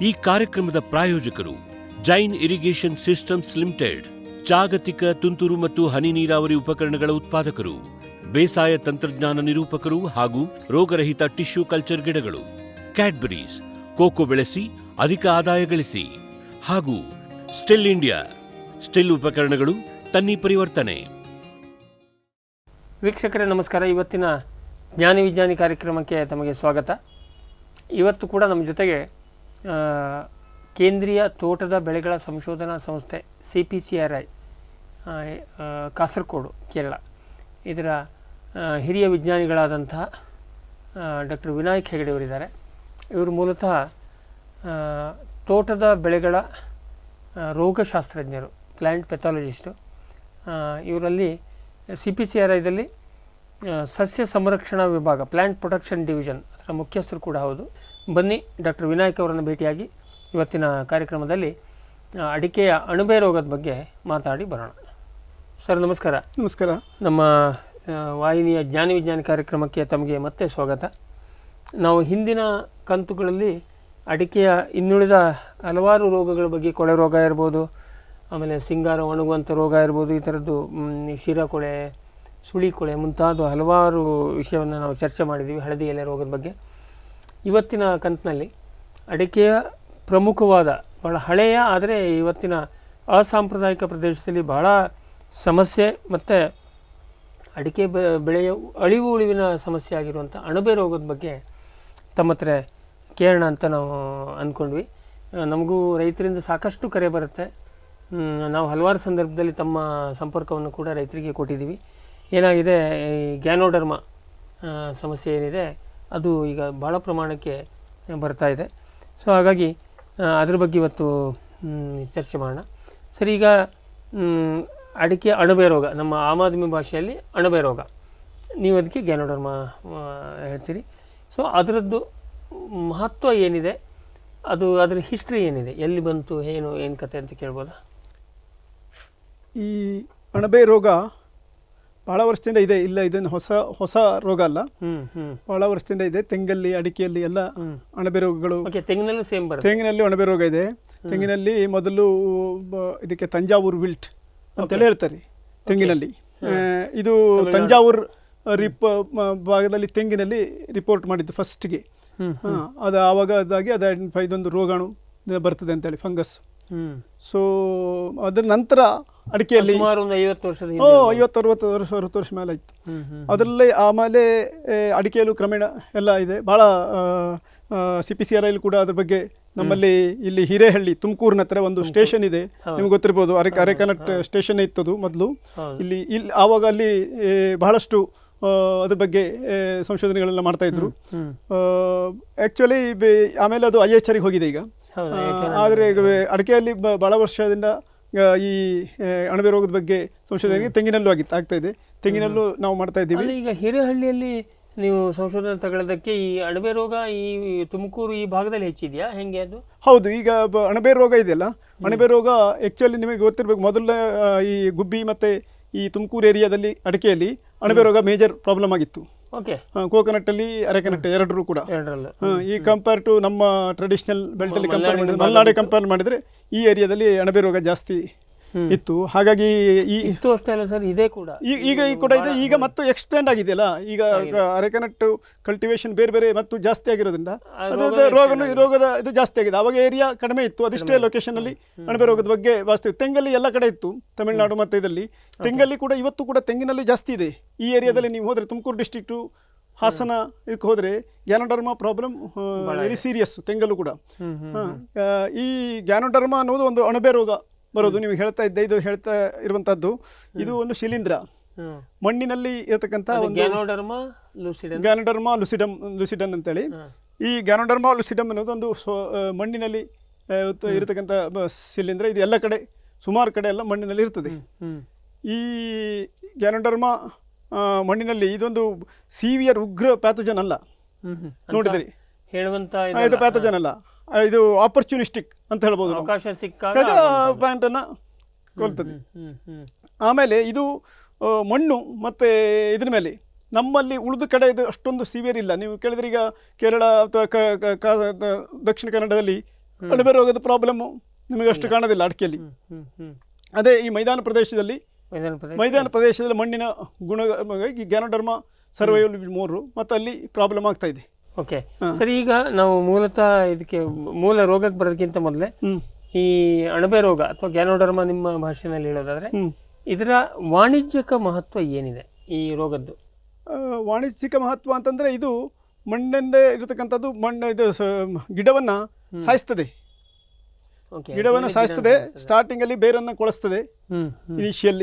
ಈ ಕಾರ್ಯಕ್ರಮದ ಪ್ರಾಯೋಜಕರು ಜೈನ್ ಇರಿಗೇಷನ್ ಸಿಸ್ಟಮ್ಸ್ ಲಿಮಿಟೆಡ್, ಜಾಗತಿಕ ತುಂತುರು ಮತ್ತು ಹನಿ ನೀರಾವರಿ ಉಪಕರಣಗಳ ಉತ್ಪಾದಕರು, ಬೇಸಾಯ ತಂತ್ರಜ್ಞಾನ ನಿರೂಪಕರು ಹಾಗೂ ರೋಗರಹಿತ ಟಿಶ್ಯೂ ಕಲ್ಚರ್ ಗಿಡಗಳು, ಕ್ಯಾಡ್ಬರೀಸ್, ಕೋಕೋ ಬೆಳೆಸಿ ಅಧಿಕ ಆದಾಯ ಗಳಿಸಿ, ಹಾಗೂ ಸ್ಟಿಲ್ ಇಂಡಿಯಾ, ಸ್ಟಿಲ್ ಉಪಕರಣಗಳು ತನ್ನಿ ಪರಿವರ್ತನೆ. ವೀಕ್ಷಕರೇ ನಮಸ್ಕಾರ. ಇವತ್ತಿನ ಜ್ಞಾನಿ ವಿಜ್ಞಾನಿ ಕಾರ್ಯಕ್ರಮಕ್ಕೆ ತಮಗೆ ಸ್ವಾಗತ. ಇವತ್ತು ಕೂಡ ನಮ್ಮ ಜೊತೆಗೆ ಕೇಂದ್ರೀಯ ತೋಟದ ಬೆಳೆಗಳ ಸಂಶೋಧನಾ ಸಂಸ್ಥೆ CPCRI ಕಾಸರಗೋಡು ಕೇರಳ, ಇದರ ಹಿರಿಯ ವಿಜ್ಞಾನಿಗಳಾದಂತಹ ಡಾಕ್ಟರ್ ವಿನಾಯಕ್ ಹೆಗಡೆ ಅವರಿದ್ದಾರೆ. ಇವರು ಮೂಲತಃ ತೋಟದ ಬೆಳೆಗಳ ರೋಗಶಾಸ್ತ್ರಜ್ಞರು, ಪ್ಲ್ಯಾಂಟ್ ಪೆಥಾಲಜಿಸ್ಟು. ಇವರಲ್ಲಿ CPCRIದಲ್ಲಿ ಸಸ್ಯ ಸಂರಕ್ಷಣಾ ವಿಭಾಗ, ಪ್ಲ್ಯಾಂಟ್ ಪ್ರೊಟೆಕ್ಷನ್ ಡಿವಿಷನ್ ಅದರ ಮುಖ್ಯಸ್ಥರು ಕೂಡ ಹೌದು. ಬನ್ನಿ ಡಾಕ್ಟರ್ ವಿನಾಯಕ್ ಅವರನ್ನು ಭೇಟಿಯಾಗಿ ಇವತ್ತಿನ ಕಾರ್ಯಕ್ರಮದಲ್ಲಿ ಅಡಿಕೆಯ ಅಣಬೆ ರೋಗದ ಬಗ್ಗೆ ಮಾತಾಡಿ ಬರೋಣ. ಸರ್ ನಮಸ್ಕಾರ. ನಮಸ್ಕಾರ. ನಮ್ಮ ವಾಹಿನಿಯ ಜ್ಞಾನಿ ವಿಜ್ಞಾನಿ ಕಾರ್ಯಕ್ರಮಕ್ಕೆ ತಮಗೆ ಮತ್ತೆ ಸ್ವಾಗತ. ನಾವು ಹಿಂದಿನ ಕಂತುಗಳಲ್ಲಿ ಅಡಿಕೆಯ ಇನ್ನುಳಿದ ಹಲವಾರು ರೋಗಗಳ ಬಗ್ಗೆ, ಕೊಳೆ ರೋಗ ಇರ್ಬೋದು, ಆಮೇಲೆ ಸಿಂಗಾರ ಒಣಗುವಂಥ ರೋಗ ಇರ್ಬೋದು, ಈ ಥರದ್ದು ಶಿರಕೊಳೆ, ಸುಳಿ ಕೊಳೆ ಮುಂತಾದ ಹಲವಾರು ವಿಷಯವನ್ನು ನಾವು ಚರ್ಚೆ ಮಾಡಿದ್ದೀವಿ, ಹಳದಿ ಎಲೆ ರೋಗದ ಬಗ್ಗೆ. ಇವತ್ತಿನ ಕಂತಿನಲ್ಲಿ ಅಡಿಕೆಯ ಪ್ರಮುಖವಾದ, ಬಹಳ ಹಳೆಯ ಆದರೆ ಇವತ್ತಿನ ಅಸಾಂಪ್ರದಾಯಿಕ ಪ್ರದೇಶದಲ್ಲಿ ಬಹಳ ಸಮಸ್ಯೆ ಮತ್ತು ಅಡಿಕೆ ಬೆಳೆಯ ಅಳಿವು ಉಳಿವಿನ ಸಮಸ್ಯೆ ಆಗಿರುವಂಥ ಅಣಬೆ ರೋಗದ ಬಗ್ಗೆ ತಮ್ಮ ಹತ್ರ ಕೇಳೋಣ ಅಂತ ನಾವು ಅಂದ್ಕೊಂಡ್ವಿ. ನಮಗೂ ರೈತರಿಂದ ಸಾಕಷ್ಟು ಕರೆ ಬರುತ್ತೆ. ನಾವು ಹಲವಾರು ಸಂದರ್ಭದಲ್ಲಿ ತಮ್ಮ ಸಂಪರ್ಕವನ್ನು ಕೂಡ ರೈತರಿಗೆ ಕೊಟ್ಟಿದ್ದೀವಿ. ಏನಾಗಿದೆ, ಈ ಗ್ಯಾನೋಡರ್ಮ ಸಮಸ್ಯೆ ಏನಿದೆ ಅದು ಈಗ ಭಾಳ ಪ್ರಮಾಣಕ್ಕೆ ಬರ್ತಾ ಇದೆ. ಸೊ ಹಾಗಾಗಿ ಅದ್ರ ಬಗ್ಗೆ ಇವತ್ತು ಚರ್ಚೆ ಮಾಡೋಣ. ಸರಿ, ಈಗ ಅಡಿಕೆ ಅಣಬೆ ರೋಗ, ನಮ್ಮ ಆಮ್ ಆದ್ಮಿ ಭಾಷೆಯಲ್ಲಿ ಅಣಬೆ ರೋಗ, ನೀವು ಅದಕ್ಕೆ ಗ್ಯಾನೋಡರ್ಮ ಹೇಳ್ತೀರಿ. ಸೊ ಅದರದ್ದು ಮಹತ್ವ ಏನಿದೆ, ಅದರ ಹಿಸ್ಟ್ರಿ ಏನಿದೆ, ಎಲ್ಲಿ ಬಂತು, ಏನು ಕತೆ ಅಂತ ಕೇಳ್ಬೋದಾ? ಈ ಅಣಬೆ ರೋಗ ಭಾಳ ವರ್ಷದಿಂದ ಇದೆ. ಇಲ್ಲ, ಇದನ್ನು ಹೊಸ ರೋಗ ಅಲ್ಲ, ಭಾಳ ವರ್ಷದಿಂದ ಇದೆ. ತೆಂಗಲ್ಲಿ, ಅಡಿಕೆಯಲ್ಲಿ ಎಲ್ಲ ಅಣಬೆ ರೋಗಗಳು. ತೆಂಗಿನಲ್ಲೂ ಸೇಮ್ ಬರುತ್ತೆ. ತೆಂಗಿನಲ್ಲಿ ಅಣಬೆ ರೋಗ ಇದೆ. ತೆಂಗಿನಲ್ಲಿ ಮೊದಲು ಇದಕ್ಕೆ ತಂಜಾವೂರು ವಿಲ್ಟ್ ಅಂತೇಳಿ ಹೇಳ್ತಾರೆ. ತೆಂಗಿನಲ್ಲಿ ಇದು ತಂಜಾವೂರು ಭಾಗದಲ್ಲಿ ತೆಂಗಿನಲ್ಲಿ ರಿಪೋರ್ಟ್ ಮಾಡಿದ್ದು ಫಸ್ಟ್ಗೆ. ಅದು ಆವಾಗ ಅದಾಗಿ ಅದು ಐಡೆಂಟಿಫೈ, ಇದೊಂದು ರೋಗಾಣು ಬರ್ತದೆ ಅಂತೇಳಿ, ಫಂಗಸ್. ಸೊ ಅದರ ನಂತರ ಅಡಿಕೆಯಲ್ಲಿ 50-60 ವರ್ಷ ಮೇಲೆ ಆಯಿತು. ಅದರಲ್ಲಿ ಆಮೇಲೆ ಅಡಿಕೆಯಲ್ಲೂ ಕ್ರಮೇಣ ಎಲ್ಲ ಇದೆ. ಭಾಳ CPCRI ಕೂಡ ಅದ್ರ ಬಗ್ಗೆ ನಮ್ಮಲ್ಲಿ ಇಲ್ಲಿ ಹಿರೇಹಳ್ಳಿ, ತುಮಕೂರಿನ ಹತ್ರ ಒಂದು ಸ್ಟೇಷನ್ ಇದೆ, ನಿಮ್ಗೆ ಗೊತ್ತಿರ್ಬೋದು. ಅರೆಕನಟ್ ಸ್ಟೇಷನ್ ಇತ್ತದು ಮೊದಲು. ಇಲ್ಲಿ ಆವಾಗ ಅಲ್ಲಿ ಬಹಳಷ್ಟು ಅದ್ರ ಬಗ್ಗೆ ಸಂಶೋಧನೆಗಳೆಲ್ಲ ಮಾಡ್ತಾಯಿದ್ರು. ಆ್ಯಕ್ಚುಲಿ ಆಮೇಲೆ ಅದು IHR ಹೋಗಿದೆ ಈಗ. ಆದರೆ ಅಡಿಕೆಯಲ್ಲಿ ಭಾಳ ವರ್ಷದಿಂದ ಈ ಅಣಬೆ ರೋಗದ ಬಗ್ಗೆ ಸಂಶೋಧನೆ ತೆಂಗಿನಲ್ಲೂ ಆಗ್ತಾ ಇದೆ. ತೆಂಗಿನಲ್ಲೂ ನಾವು ಮಾಡ್ತಾ ಇದ್ದೀವಿ. ಈಗ ಹಿರೇಹಳ್ಳಿಯಲ್ಲಿ ನೀವು ಸಂಶೋಧನೆ ತಗೊಳ್ಳೋದಕ್ಕೆ ಈ ಅಣಬೆ ರೋಗ ಈ ತುಮಕೂರು ಈ ಭಾಗದಲ್ಲಿ ಹೆಚ್ಚಿದೆಯಾ, ಹೆಂಗೆ ಅದು? ಹೌದು, ಈಗ ಅಣಬೆ ರೋಗ ಇದೆಯಲ್ಲ, ಅಣಬೆ ರೋಗ ಆ್ಯಕ್ಚುಲಿ ನಿಮಗೆ ಗೊತ್ತಿರಬೇಕು. ಮೊದಲ ಈ ಗುಬ್ಬಿ ಮತ್ತು ಈ ತುಮಕೂರು ಏರಿಯಾದಲ್ಲಿ ಅಡಿಕೆಯಲ್ಲಿ ಅಣಬೆ ರೋಗ ಮೇಜರ್ ಪ್ರಾಬ್ಲಮ್ ಆಗಿತ್ತು. ಕೋಕೋನಟ್ಟಲ್ಲಿ, ಅರೆಕನಟ್ ಎರಡರೂ ಕೂಡ. ಈ ಕಂಪೇರ್ ಟು ನಮ್ಮ ಟ್ರೆಡಿಷನಲ್ ಬೆಲ್ಟಲ್ಲಿ ಕಂಪೇರ್ ಮಾಡಿದ್ರೆ, ಮಲೆನಾಡೆ ಕಂಪೇರ್ ಮಾಡಿದರೆ ಈ ಏರಿಯಾದಲ್ಲಿ ಅಣಬೆ ರೋಗ ಜಾಸ್ತಿ ಇತ್ತು. ಹಾಗಾಗಿ ಅಷ್ಟೇ ಅಲ್ಲ ಸರ್, ಇದೇ ಕೂಡ ಈಗ ಕೂಡ ಇದೆ. ಈಗ ಮತ್ತು ಎಕ್ಸ್ಟೆಂಡ್ ಆಗಿದೆಯಲ್ಲ, ಈಗ ಅರೆಕನಟ್ ಕಲ್ಟಿವೇಶನ್ ಬೇರೆ ಬೇರೆ ಮತ್ತು ಜಾಸ್ತಿ ಆಗಿರೋದ್ರಿಂದ ರೋಗದ ಇದು ಜಾಸ್ತಿ ಆಗಿದೆ. ಅವಾಗ ಏರಿಯಾ ಕಡಿಮೆ ಇತ್ತು, ಅದಿಷ್ಟೇ ಲೊಕೇಶನ್ ಅಲ್ಲಿ ಅಣಬೆ ರೋಗದ ಬಗ್ಗೆ ವಾಸ್ತವ. ತೆಂಗಲ್ಲಿ ಎಲ್ಲ ಕಡೆ ಇತ್ತು, ತಮಿಳುನಾಡು ಮತ್ತು ಇದರಲ್ಲಿ. ತೆಂಗಲ್ಲಿ ಕೂಡ ಇವತ್ತು ಕೂಡ ತೆಂಗಿನಲ್ಲಿ ಜಾಸ್ತಿ ಇದೆ. ಈ ಏರಿಯಾದಲ್ಲಿ ನೀವು ಹೋದರೆ, ತುಮಕೂರು ಡಿಸ್ಟ್ರಿಕ್ಟು, ಹಾಸನ ಇದಕ್ಕೆ ಹೋದರೆ ಗ್ಯಾನೋಡರ್ಮಾ ಪ್ರಾಬ್ಲಮ್ ವೆರಿ ಸೀರಿಯಸ್. ತೆಂಗಲ್ಲೂ ಕೂಡ ಈ ಗ್ಯಾನೋಡರ್ಮಾ ಅನ್ನೋದು ಒಂದು ಅಣಬೆ ರೋಗ ಬರೋದು. ನೀವು ಹೇಳ್ತಾ ಇರುವಂತಹದ್ದು ಇದು ಒಂದು ಶಿಲೀಂಧ್ರ, ಮಣ್ಣಿನಲ್ಲಿ ಇರತಕ್ಕಂಥ ಒಂದು ಗ್ಯಾನೋಡರ್ಮಾ ಲುಸಿಡನ್ ಅಂತೇಳಿ. ಈ ಗ್ಯಾನೋಡರ್ಮಾ ಲುಸಿಡಮ್ ಅನ್ನೋದು ಒಂದು ಮಣ್ಣಿನಲ್ಲಿ ಇರತಕ್ಕಂಥ ಶಿಲೀಂಧ್ರ. ಇದು ಎಲ್ಲ ಕಡೆ, ಸುಮಾರು ಕಡೆ ಎಲ್ಲ ಮಣ್ಣಿನಲ್ಲಿ ಇರ್ತದೆ. ಈ ಗ್ಯಾನೋಡರ್ಮಾ ಮಣ್ಣಿನಲ್ಲಿ ಇದೊಂದು ಸಿವಿಯರ್ ಉಗ್ರ ಪ್ಯಾಥೋಜನ್ ಅಲ್ಲ, ನೋಡಿದ್ರಿ, ಇದು ಪ್ಯಾಥೋಜನ್ ಅಲ್ಲ, ಇದು ಆಪರ್ಚುನಿಸ್ಟಿಕ್ ಅಂತ ಹೇಳ್ಬೋದು. ಅವಕಾಶ ಸಿಕ್ಕಾಗ ಪ್ಲಾಂಟನ್ನು ಕೊಲ್ತದೆ. ಆಮೇಲೆ ಇದು ಮಣ್ಣು ಮತ್ತು ಇದ್ರ ಮೇಲೆ, ನಮ್ಮಲ್ಲಿ ಉಳಿದ ಕಡೆ ಇದು ಅಷ್ಟೊಂದು ಸಿವಿಯರ್ ಇಲ್ಲ. ನೀವು ಕೇಳಿದ್ರೆ ಈಗ ಕೇರಳ ಅಥವಾ ದಕ್ಷಿಣ ಕನ್ನಡದಲ್ಲಿ ಅಣಬೆ ರೋಗದ ಪ್ರಾಬ್ಲಮ್ಮು ನಿಮಗೆ ಅಷ್ಟು ಕಾಣೋದಿಲ್ಲ ಅಡಿಕೆಯಲ್ಲಿ. ಅದೇ ಈ ಮೈದಾನ ಪ್ರದೇಶದಲ್ಲಿ ಮಣ್ಣಿನ ಗುಣ ಈ ಗ್ಯಾನೋಡರ್ಮಾ ಸರ್ವೈವಲ್ 3 ಮತ್ತು ಅಲ್ಲಿ ಪ್ರಾಬ್ಲಮ್ ಆಗ್ತಾ ಇದೆ. ಓಕೆ ಸರಿ, ಈಗ ನಾವು ಮೂಲತಃ ಇದಕ್ಕೆ ಮೂಲ ರೋಗಕ್ಕೆ ಬರೋದಕ್ಕಿಂತ ಮೊದಲೇ ಈ ಅಣಬೆ ರೋಗ ಅಥವಾ ಗ್ಯಾನೋಡರ್ಮಾ ನಿಮ್ಮ ಭಾಷೆಯಲ್ಲಿ ಹೇಳೋದಾದ್ರೆ ಇದರ ವಾಣಿಜ್ಯಿಕ ಮಹತ್ವ ಏನಿದೆ ಈ ರೋಗದ್ದು? ವಾಣಿಜ್ಯಿಕ ಮಹತ್ವ ಅಂತಂದರೆ ಇದು ಮಣ್ಣಿಂದ ಇರತಕ್ಕಂಥದ್ದು, ಇದು ಗಿಡವನ್ನು ಸಾಯಿಸ್ತದೆ. ಗಿಡವನ್ನು ಸಾಯಿಸ್ತದೆ, ಸ್ಟಾರ್ಟಿಂಗಲ್ಲಿ ಬೇರನ್ನು ಕೊಳಿಸ್ತದೆ initial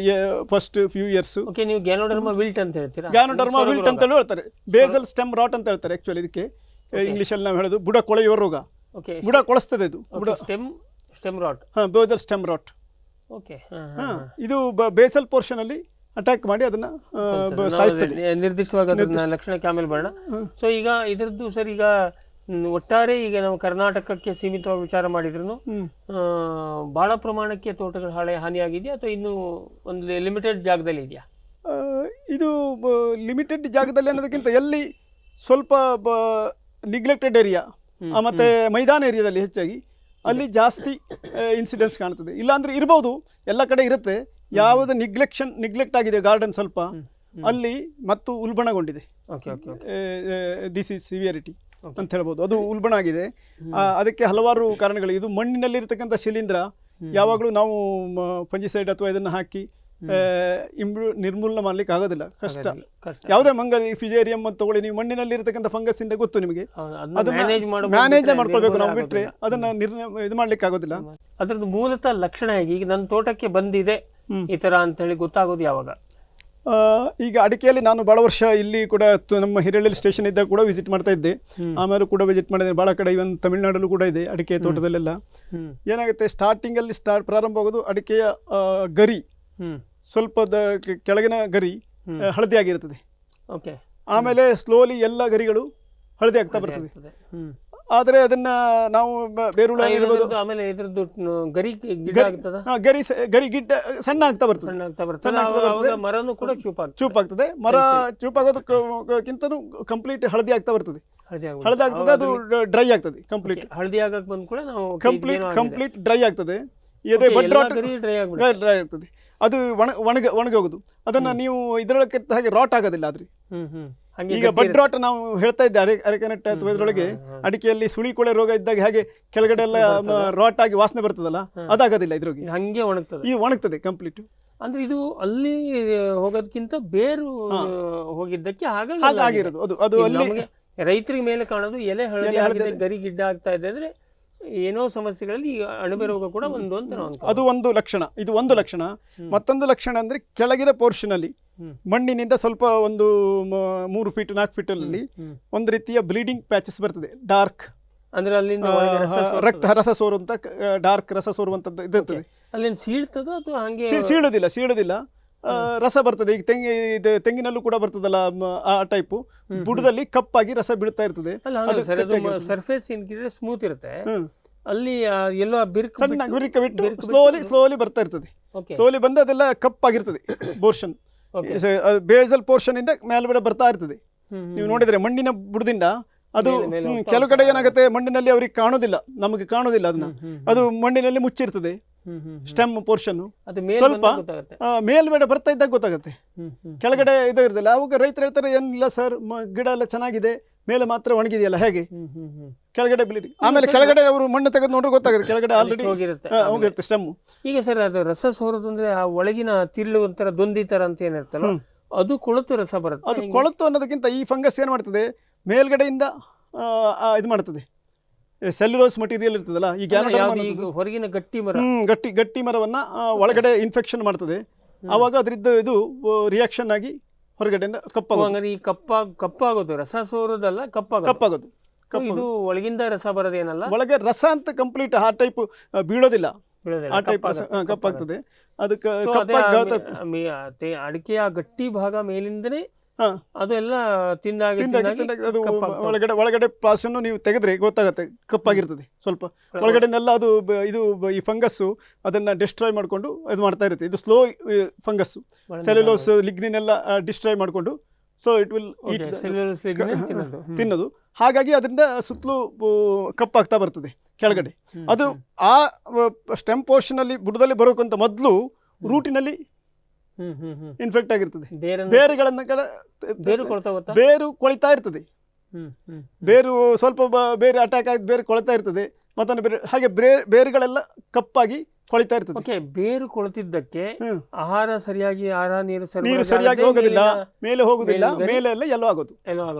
first few years. Okay, ನೀವು ಗ್ಯಾನೋಡರ್ಮಾ ವಿಲ್ಟ್ ಅಂತ ಹೇಳ್ತೀರಾ? ಗ್ಯಾನೋಡರ್ಮಾ ವಿಲ್ಟ್ ಅಂತ ಹೇಳ್ತಾರೆ, ಬೇಸಲ್ ಸ್ಟೆಮ್ ರಾಟ್ ಅಂತ ಹೇಳ್ತಾರೆ ಆಕ್ಚುಲಿ ಇದಕ್ಕೆ. ಇಂಗ್ಲಿಷಲ್ಲಿ ನಾವು ಹೇಳೋದು ಬುಡ ಕೊಳೆಯುವ ರೋಗ. ಬುಡ ಕೊಳಿಸ್ತದೆ ಇದು, ಬುಡ stem rot. Basal stem rot. Okay, ಇದು ಬೇಸಲ್ ಪೋರ್ಷನ್ ಅಲ್ಲಿ ಅಟ್ಯಾಕ್ ಮಾಡಿ ಅದನ್ನ ಸಾಯಿಸ್ತದೆ. ನಿರ್ದಿಷ್ಟವಾಗಿ ಅದನ್ನ ಲಕ್ಷಣಕ್ಕೆ ಆಮೇಲೆ ಬರೋಣ. ಸೊ ಈಗ ಇದರದ್ದು ಸರ್, ಈಗ ಒಟ್ಟಾರೆ ಈಗ ನಾವು ಕರ್ನಾಟಕಕ್ಕೆ ಸೀಮಿತವಾಗಿ ವಿಚಾರ ಮಾಡಿದ್ರು ಬಹಳ ಪ್ರಮಾಣಕ್ಕೆ ತೋಟಗಳ ಹಾನಿಯಾಗಿದೆಯಾ ಅಥವಾ ಇನ್ನು ಒಂದು ಲಿಮಿಟೆಡ್ ಜಾಗದಲ್ಲಿ ಇದೆಯಾ? ಇದು ಲಿಮಿಟೆಡ್ ಜಾಗದಲ್ಲಿ ಅನ್ನೋದಕ್ಕಿಂತ ಎಲ್ಲಿ ಸ್ವಲ್ಪ ನಿಗ್ಲೆಕ್ಟೆಡ್ ಏರಿಯಾ ಮತ್ತು ಮೈದಾನ ಏರಿಯಾದಲ್ಲಿ ಹೆಚ್ಚಾಗಿ ಅಲ್ಲಿ ಜಾಸ್ತಿ ಇನ್ಸಿಡೆನ್ಸ್ ಕಾಣ್ತದೆ. ಇಲ್ಲಾಂದ್ರೆ ಇರ್ಬೋದು, ಎಲ್ಲ ಕಡೆ ಇರುತ್ತೆ. ಯಾವುದು ನಿಗ್ಲೆಕ್ಟ್ ಆಗಿದೆ ಗಾರ್ಡನ್ ಸ್ವಲ್ಪ, ಅಲ್ಲಿ ಮತ್ತು ಉಲ್ಬಣಗೊಂಡಿದೆ, ಡಿಸೀಸ್ ಸಿವಿಯರಿಟಿ ಅಂತ ಹೇಳ್ಬೋದು, ಅದು ಉಲ್ಬಣ ಆಗಿದೆ. ಅದಕ್ಕೆ ಹಲವಾರು ಕಾರಣಗಳು. ಇದು ಮಣ್ಣಿನಲ್ಲಿರ್ತಕ್ಕಂಥ ಶಿಲೀಂಧ್ರ ಯಾವಾಗಲೂ ನಾವು ಫಂಜಿಸೈಡ್ ಅಥವಾ ಇದನ್ನು ಹಾಕಿ ನಿರ್ಮೂಲನೆ ಮಾಡ್ಲಿಕ್ಕೆ ಆಗೋದಿಲ್ಲ, ಕಷ್ಟ. ಯಾವುದೇ ಮಂಗಲ್ ಫಿಜೇರಿಯಂ ಅಂತ ತಗೊಳ್ಳಿ, ನೀವು ಮಣ್ಣಿನಲ್ಲಿ ಇರತಕ್ಕಂಥ ಫಂಗಸ್ ಇಂದ ಗೊತ್ತು ನಿಮಗೆ, ಮ್ಯಾನೇಜ್ ಮಾಡ್ಕೊಳ್ಬೇಕು ನಾವು, ಬಿಟ್ರೆ ಅದನ್ನ ಇದು ಮಾಡ್ಲಿಕ್ಕೆ ಆಗೋದಿಲ್ಲ. ಅದ್ರದ್ದು ಮೂಲತಃ ಲಕ್ಷಣ ಹೇಗೆ? ಈಗ ನನ್ನ ತೋಟಕ್ಕೆ ಬಂದಿದೆ ಈ ತರ ಅಂತ ಹೇಳಿ ಗೊತ್ತಾಗೋದು ಯಾವಾಗ? ಈಗ ಅಡಿಕೆಯಲ್ಲಿ ನಾನು ಭಾಳ ವರ್ಷ ಇಲ್ಲಿ ಕೂಡ ನಮ್ಮ ಹಿರೇಹಳ್ಳಿ ಸ್ಟೇಷನ್ ಇದ್ದಾಗ ಕೂಡ ವಿಸಿಟ್ ಮಾಡ್ತಾ ಇದ್ದೆ, ಆಮೇಲೆ ಕೂಡ ವಿಸಿಟ್ ಮಾಡಿದ್ದೇನೆ ಭಾಳ ಕಡೆ, ಇವನ್ ತಮಿಳ್ನಾಡಲ್ಲೂ ಕೂಡ ಇದೆ ಅಡಿಕೆ ತೋಟದಲ್ಲೆಲ್ಲ. ಏನಾಗುತ್ತೆ, ಸ್ಟಾರ್ಟಿಂಗಲ್ಲಿ ಪ್ರಾರಂಭ ಆಗೋದು ಅಡಿಕೆಯ ಗರಿ ಸ್ವಲ್ಪ ಕೆಳಗಿನ ಗರಿ ಹಳದಿ ಆಗಿರ್ತದೆ. ಆಮೇಲೆ ಸ್ಲೋಲಿ ಎಲ್ಲ ಗರಿಗಳು ಹಳದಿ ಆಗ್ತಾ ಬರ್ತದೆ. ಆದರೆ ಅದನ್ನ ನಾವು ಬೇರುಳ ಆಮೇಲೆ ಇದ್ರದ್ದು ಗರಿ ಗರಿ ಗಿಡ್ಡ ಸಣ್ಣ ಆಗ್ತಾ ಬರ್ತದೆ, ಮರನೂ ಕೂಡ ಚೂಪಾಗ್ತದೆ. ಮರ ಚೂಪಾಗೋದಕ್ಕಿಂತನೂ ಕಂಪ್ಲೀಟ್ ಹಳದಿ ಆಗ್ತಾ ಬರ್ತದೆ. ಹಳದಿ ಆಗ್ತದೆ, ಅದು ಡ್ರೈ ಆಗ್ತದೆ ಕಂಪ್ಲೀಟ್. ಹಳದಿ ಆಗಕ್ಕೆ ಬಂದ ಕೂಡ ನಾವು ಕಂಪ್ಲೀಟ್ ಡ್ರೈ ಆಗ್ತದೆ. ಡ್ರೈ ಆಗ್ತದೆ, ಅದು ಒಣಗಿ ಹೋಗುದು. ಅದನ್ನ ನೀವು ಇದರೊಳಗೆ ಹಾಗೆ ರಾಟ್ ಆಗೋದಿಲ್ಲ. ಆದ್ರೆ ಈಗ ಬಡ್ ರಾಟ್ ನಾವು ಹೇಳ್ತಾ ಇದ್ದೆ ಅರೆಕೆನಟ್ ಅಥವಾ ಇದರೊಳಗೆ ಅಡಿಕೆಯಲ್ಲಿ ಸುಳಿ ಕೊಳೆ ರೋಗ ಇದ್ದಾಗ ಹಾಗೆ ಕೆಳಗಡೆ ಎಲ್ಲ ರಾಟ್ ಆಗಿ ವಾಸನೆ ಬರ್ತದಲ್ಲ, ಅದಾಗೋದಿಲ್ಲ ಇದ್ರೊಳಗೆ, ಹಂಗೆ ಒಣಗ್ತದೆ. ಈ ಒಣಗ್ತದೆ ಕಂಪ್ಲೀಟ್. ಅಂದ್ರೆ ಇದು ಅಲ್ಲಿ ಹೋಗೋದಕ್ಕಿಂತ ಬೇರು ಹೋಗಿದ್ದಕ್ಕೆ ಹಾಗಾಗಿರೋದು. ಅದು ಅಲ್ಲಿ ರೈತರಿಗೆ ಮೇಲೆ ಕಾಣೋದು ಎಲೆ ಹಳದಿ ಆಗಿದೆ, ಗರಿ ಗಿಡ್ಡ ಆಗ್ತಾ ಇದೆ ಅಂದ್ರೆ ಏನೋ ಸಮಸ್ಯೆಗಳಲ್ಲಿ ಅಣಬೆ ರೋಗ ಕೂಡ ಒಂದು ಅಂತ ನಾವು. ಅದು ಒಂದು ಲಕ್ಷಣ, ಇದು ಒಂದು ಲಕ್ಷಣ. ಮತ್ತೊಂದು ಲಕ್ಷಣ ಅಂದ್ರೆ ಕೆಳಗಿನ ಪೋರ್ಷನ್ ಅಲ್ಲಿ ಮಣ್ಣಿನಿಂದ ಸ್ವಲ್ಪ ಒಂದು 3 ಫೀಟ್ 4 ಫೀಟ್ ಅಲ್ಲಿ ಒಂದು ರೀತಿಯ ಬ್ಲೀಡಿಂಗ್ ಪ್ಯಾಚಸ್ ಬರ್ತದೆ, ಡಾರ್ಕ್. ಅಂದ್ರೆ ಅಲ್ಲಿಂದ ರಸ ಸೋರುವಂತ ಡಾರ್ಕ್ ರಸ ಸೋರುವಂತದ್ದು ಇರ್ತದೆ. ಅಲ್ಲಿಂದ ಸೀಳ್ತದ ಅಥವಾ ಹಂಗೆ? ಸೀಳುದಿಲ್ಲ, ರಸ ಬರ್ತದೆ. ಈಗ ತೆಂಗಿನಲ್ಲೂ ಕೂಡ ಬರ್ತದಲ್ಲ ಆ ಟೈಪು, ಬುಡದಲ್ಲಿ ಕಪ್ಪಾಗಿ ರಸ ಬೀಳ್ತಾ ಇರ್ತದೆ. ಸರ್ಫೇಸ್ ಸ್ಮೂತ್ ಇರುತ್ತೆ, ಅಲ್ಲಿ ಎಲ್ಲೋ ಸಣ್ಣ ಬಿರುಕು ಬಿಟ್ಟು ಸ್ಲೋಲಿ ಬರ್ತಾ ಇರ್ತದೆ. ಸ್ಲೋಲಿ ಬಂದು ಅದೆಲ್ಲ ಕಪ್ಪಾಗಿರ್ತದೆ ಪೋರ್ಷನ್, ಬೇಸಲ್ ಪೋರ್ಷನ್ ಇಂದ ಮೇಲ್ಗಡೆ ಬರ್ತಾ ಇರ್ತದೆ. ನೀವು ನೋಡಿದ್ರೆ ಮಣ್ಣಿನ ಬುಡದಿಂದ ಅದು ಕೆಲವು ಕಡೆ ಏನಾಗುತ್ತೆ, ಮಣ್ಣಿನಲ್ಲಿ ಅವ್ರಿಗೆ ಕಾಣೋದಿಲ್ಲ, ನಮಗೆ ಕಾಣೋದಿಲ್ಲ ಅದನ್ನ, ಅದು ಮಣ್ಣಿನಲ್ಲಿ ಮುಚ್ಚಿರ್ತದೆ ಸ್ಟೆಮ್ ಪೋರ್ಷನ್. ಸ್ವಲ್ಪ ಮೇಲ್ಗಡೆ ಬರ್ತಾ ಇದ್ದಾಗ ಗೊತ್ತಾಗುತ್ತೆ, ಕೆಳಗಡೆ ಇದು ಇರ್ತಲ್ಲ. ಅವಾಗ ರೈತರು ಹೇಳ್ತಾರೆ, ಏನಿಲ್ಲ ಸರ್, ಗಿಡ ಎಲ್ಲ ಚೆನ್ನಾಗಿದೆ, ಮೇಲೆ ಮಾತ್ರ ಒಣಗಿದೆಯಲ್ಲ ಹೇಗೆ, ಕೆಳಗಡೆ ಬಿಳಿ. ಆಮೇಲೆ ಕೆಳಗಡೆ ಅವರು ಮಣ್ಣು ತೆಗೆದು ನೋಡ್ರೆ ಗೊತ್ತಾಗುತ್ತೆ, ಕೆಳಗಡೆ ಆಲ್ರೆಡಿ ಹೋಗಿರುತ್ತೆ ಸ್ಟೆಮ್. ಈಗ ಸರ್, ಅದು ರಸ ಸೋರೋದು ಅಂದ್ರೆ ಆ ಒಳಗಿನ ತಿರುಳು ಒಂಥರ ದೊಂದಿ ತರ ಅಂತ ಏನಿರ್ತಲ್ಲ, ಅದು ಕೊಳತು ರಸ ಬರುತ್ತೆ. ಅದು ಕೊಳತು ಅನ್ನೋದಕ್ಕಿಂತ ಈ ಫಂಗಸ್ ಏನ್ ಮಾಡ್ತದೆ, ಮೇಲ್ಗಡೆಯಿಂದ ಇದು ಮಾಡ್ತದೆ, ಸೆಲ್ಯುಲೋಸ್ ಮಟೀರಿಯಲ್ ಇರ್ತದಲ್ಲ, ಈ ಹೊರಗಿನ ಗಟ್ಟಿ ಮರವನ್ನ ಒಳಗಡೆ ಇನ್ಫೆಕ್ಷನ್ ಮಾಡ್ತದೆ. ಅವಾಗ ಅದ್ರದ್ದು ಇದು ರಿಯಾಕ್ಷನ್ ಆಗಿ ಹೊರಗಡೆ ಕಪ್ಪಾಗೋದು. ಕಪ್ಪಾಗೋದು ರಸ ಸೋರೋದಲ್ಲ, ಕಪ್ಪಾಗೋದು. ಇದು ಒಳಗಿಂದ ರಸ ಬರೋದೇನಲ್ಲ, ಒಳಗೆ ರಸ ಅಂತ ಕಂಪ್ಲೀಟ್ ಆ ಟೈಪ್ ಬೀಳೋದಿಲ್ಲ, ಆ ಟೈಪ್ ಕಪ್ಪಾಗ್ತದೆ. ಅದಕ್ಕೆ ಅಡಿಕೆಯ ಗಟ್ಟಿ ಭಾಗ ಮೇಲಿಂದನೇ ಅದೆಲ್ಲ ಒಳಗಡೆ ಪ್ಲಾಸನ್ನು ನೀವು ತೆಗೆದ್ರೆ ಗೊತ್ತಾಗುತ್ತೆ, ಕಪ್ಪಾಗಿರ್ತದೆ ಸ್ವಲ್ಪ ಒಳಗಡೆನೆಲ್ಲ. ಅದು ಇದು ಈ ಫಂಗಸ್ಸು ಅದನ್ನ ಡಿಸ್ಟ್ರಾಯ್ ಮಾಡಿಕೊಂಡು ಇದು ಮಾಡ್ತಾ ಇರುತ್ತೆ. ಇದು ಸ್ಲೋ ಫಂಗಸ್, ಸೆಲ್ಯುಲೋಸ್ ಲಿಗ್ನಿನೆಲ್ಲ ಡಿಸ್ಟ್ರಾಯ್ ಮಾಡಿಕೊಂಡು ಸೊ ಇಟ್ ವಿಲ್ ತಿನ್ನೋದು. ಹಾಗಾಗಿ ಅದರಿಂದ ಸುತ್ತಲೂ ಕಪ್ಪಾಗ್ತಾ ಬರ್ತದೆ ಕೆಳಗಡೆ. ಅದು ಆ ಸ್ಟೆಮ್ ಪೋರ್ಷನಲ್ಲಿ ಬುಡದಲ್ಲಿ ಬರೋಕ್ಕಂತ ಮೊದಲು ರೂಟಿನಲ್ಲಿ ಇನ್ಫೆಕ್ಟ್ ಆಗಿರ್ತದೆ. ಬೇರುಗಳನ್ನ ಬೇರು ಕೊಳಿತಾ ಇರ್ತದೆ. ಬೇರು ಸ್ವಲ್ಪ ಬೇರೆ ಅಟ್ಯಾಕ್ ಆಗಿ ಬೇರೆ ಕೊಳ್ತಾ ಇರ್ತದೆ. ಮತ್ತೊಂದು ಬೇರೆ ಹಾಗೆ ಬೇರುಗಳೆಲ್ಲ ಕಪ್ಪಾಗಿ ಕೊಳಿತಾ ಇರ್ತದೆ. ಬೇರು ಕೊಳ್ತಿದ್ದಕ್ಕೆ ಆಹಾರ ಸರಿಯಾಗಿ ನೀರು ಸರಿಯಾಗಿ ಹೋಗೋದಿಲ್ಲ, ಮೇಲೆ ಹೋಗುದಿಲ್ಲ, ಮೇಲೆ ಎಲ್ಲ ಎಲ್ಲೋ ಆಗೋದು.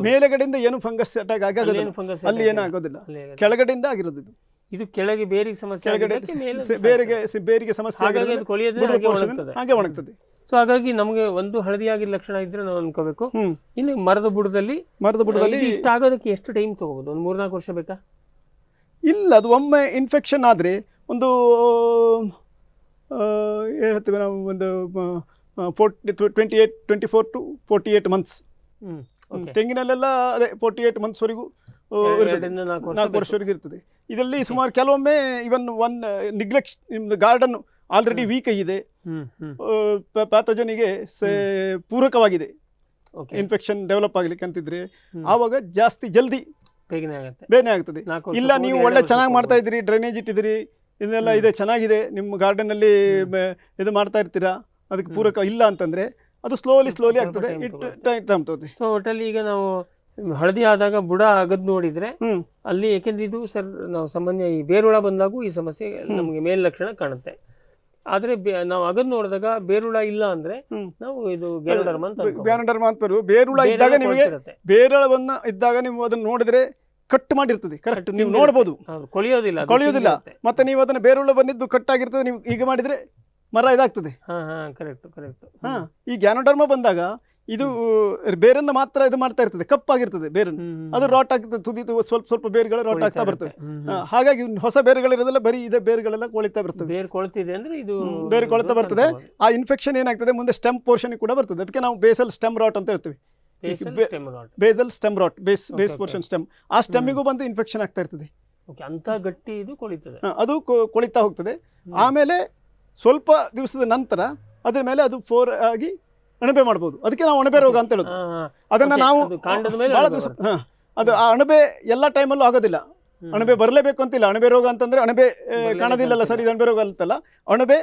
ಮೇಲೆಗಡೆಯಿಂದ ಏನು ಫಂಗಸ್ ಅಟ್ಯಾಕ್ ಆಗೋದಿಲ್ಲ, ಅಲ್ಲಿ ಏನೂ ಆಗೋದಿಲ್ಲ, ಕೆಳಗಡೆಯಿಂದ ಆಗಿರೋದು. ಇದು ಕೆಳಗೆ ಬೇರಿಗೆ ಸಮಸ್ಯೆ, ಬೇರಿಗೆ ಸಮಸ್ಯೆ ಹಾಗೆ ಒಣಗ್ತದೆ. ಸೊ ಹಾಗಾಗಿ ನಮಗೆ ಒಂದು ಹಳದಿಯಾಗಿದ್ದ ಲಕ್ಷಣ ಇದ್ರೆ ನಾವು ಅನ್ಕೋಬೇಕು. ಇನ್ನು ಮರದ ಬುಡದಲ್ಲಿ ಇಷ್ಟ ಆಗೋದಕ್ಕೆ ಎಷ್ಟು ಟೈಮ್ ತಗೋಬಹುದು? ಒಂದು 3-4 ವರ್ಷ ಬೇಕಾ? ಇಲ್ಲ, ಅದು ಒಮ್ಮೆ ಇನ್ಫೆಕ್ಷನ್ ಆದರೆ ಒಂದು ಹೇಳ್ತೇವೆ ನಾವು ಒಂದು 24 to 48 ಮಂತ್ಸ್. ತೆಂಗಿನಲ್ಲೆಲ್ಲ ಅದೇ 48 ಮಂತ್ಸ್ವರೆಗೂ 4 ವರ್ಷವರೆಗೂ ಇರ್ತದೆ. ಇದರಲ್ಲಿ ಸುಮಾರು ಕೆಲವೊಮ್ಮೆ ಇವನ್ ನಿಗ್ಲೆಕ್ಟ್, ನಿಮ್ದು ಗಾರ್ಡನ್ ಆಲ್ರೆಡಿ ವೀಕ್ ಆಗಿದೆ, ಪ್ಯಾಥೋಜನಿಗೆ ಪೂರಕವಾಗಿದೆ, ಇನ್ಫೆಕ್ಷನ್ ಡೆವಲಪ್ ಆಗ್ಲಿಕ್ಕೆ ಅಂತಿದ್ರೆ ಆವಾಗ ಜಾಸ್ತಿ ಜಲ್ದಿ ಬೇಗನೆ ಆಗ್ತದೆ. ಇಲ್ಲ ನೀವು ಒಳ್ಳೆ ಚೆನ್ನಾಗಿ ಮಾಡ್ತಾ ಇದ್ದೀರಿ, ಡ್ರೈನೇಜ್ ಇಟ್ಟಿದ್ದೀರಿ, ಇದನ್ನೆಲ್ಲ ಇದೆ, ಚೆನ್ನಾಗಿದೆ, ನಿಮ್ಮ ಗಾರ್ಡನಲ್ಲಿ ಇದು ಮಾಡ್ತಾ ಇರ್ತೀರಾ, ಅದಕ್ಕೆ ಪೂರಕ ಇಲ್ಲ ಅಂತಂದ್ರೆ ಅದು ಸ್ಲೋಲಿ ಆಗ್ತದೆ, ತಗ್ತದೆ. ಸೊ ಒಟ್ಟಲ್ಲಿ ಈಗ ನಾವು ಹಳದಿ ಆದಾಗ ಬುಡ ಅಗದ್ ನೋಡಿದ್ರೆ ಅಲ್ಲಿ, ಯಾಕೆಂದ್ರೆ ಇದು ಸರ್ ನಾವು ಸಾಮಾನ್ಯ ಈ ಬೇರುಳ ಬಂದಾಗೂ ಈ ಸಮಸ್ಯೆ ನಮಗೆ ಮೇಲ್ ಲಕ್ಷಣ ಕಾಣುತ್ತೆ. ಆದ್ರೆ ನಾವು ಅಗದ್ ನೋಡಿದಾಗ ಬೇರುಳ ಇಲ್ಲ ಅಂದ್ರೆ ನಾವು ಇದು ಗ್ಯಾನೋಡರ್ಮ ಅಂತ ಬೇರುಳ ಇದ್ದಾಗ ನಿಮಗೆ ಬೇರುಳವನ್ನ ಇದ್ದಾಗ ನೀವು ಅದನ್ನ ನೋಡಿದ್ರೆ ಕಟ್ ಮಾಡಿರ್ತದೆ, ಕರೆಕ್ಟ್ ನೀವು ನೋಡಬಹುದು, ಕೊಳೆಯೋದಿಲ್ಲ. ಮತ್ತೆ ನೀವು ಅದನ್ನ ಬೇರುಳ ಬಂದಿದ್ದು ಕಟ್ ಆಗಿರ್ತದೆ, ನೀವು ಈಗ ಮಾಡಿದ್ರೆ ಮರ ಇದಾಗ್ತದೆ. ಈ ಗ್ಯಾನೋಡರ್ಮ ಬಂದಾಗ ಇದು ಬೇರನ್ನು ಮಾತ್ರ ಇದು ಮಾಡ್ತಾ ಇರ್ತದೆ, ಕಪ್ಪಾಗಿರ್ತದೆ ಬೇರನ್ನು, ಅದು ರಾಟ್ ಆಗ್ತದೆ, ತುದಿದು ಸ್ವಲ್ಪ ಬೇರುಗಳು ರಾಟ್ ಆಗ್ತಾ ಬರ್ತವೆ. ಹಾಗಾಗಿ ಹೊಸ ಬೇರುಗಳಿರೋದಲ್ಲ, ಬರೀ ಇದೆ ಬೇರುಗಳೆಲ್ಲ ಕೊಳಿತಾ ಬರ್ತದೆ. ಬೇರು ಕೊಳ್ತಾ ಬರ್ತದೆ. ಆ ಇನ್ಫೆಕ್ಷನ್ ಏನಾಗ್ತದೆ ಮುಂದೆ ಸ್ಟೆಮ್ ಪೋರ್ಷನ್ ಕೂಡ ಬರ್ತದೆ. ಅದಕ್ಕೆ ನಾವು ಬೇಸಲ್ ಸ್ಟೆಮ್ ರಾಟ್ ಅಂತ ಹೇಳ್ತೀವಿ. Basal stem rot, base portion stem, ಆ ಸ್ಟೆಮ್ಮಿಗೂ ಬಂದು ಇನ್ಫೆಕ್ಷನ್ ಆಗ್ತಾ ಇರ್ತದೆ. ಅಂತ ಗಟ್ಟಿ ಇದು ಕೊಳಿತದೆ, ಅದು ಕೊಳಿತಾ ಹೋಗ್ತದೆ. ಆಮೇಲೆ ಸ್ವಲ್ಪ ದಿವಸದ ನಂತರ ಅದ್ರ ಮೇಲೆ ಅದು 4 ಆಗಿ ಅಣಬೆ ಮಾಡ್ಬೋದು. ಅದಕ್ಕೆ ನಾವು ಅಣಬೆ ರೋಗ ಅಂತ ಹೇಳೋದು. ಅದನ್ನ ನಾವು ಬಹಳ ದಿವಸ ಅದು ಆ ಅಣಬೆ ಎಲ್ಲ ಟೈಮಲ್ಲೂ ಆಗೋದಿಲ್ಲ, ಅಣಬೆ ಬರಲೇಬೇಕು ಅಂತಿಲ್ಲ. ಅಣಬೆ ರೋಗ ಅಂತಂದ್ರೆ ಅಣಬೆ ಕಾಣೋದಿಲ್ಲಲ್ಲ ಸರ್, ಇದು ಅಣಬೆ ರೋಗ ಅಂತಲ್ಲ, ಅಣಬೆ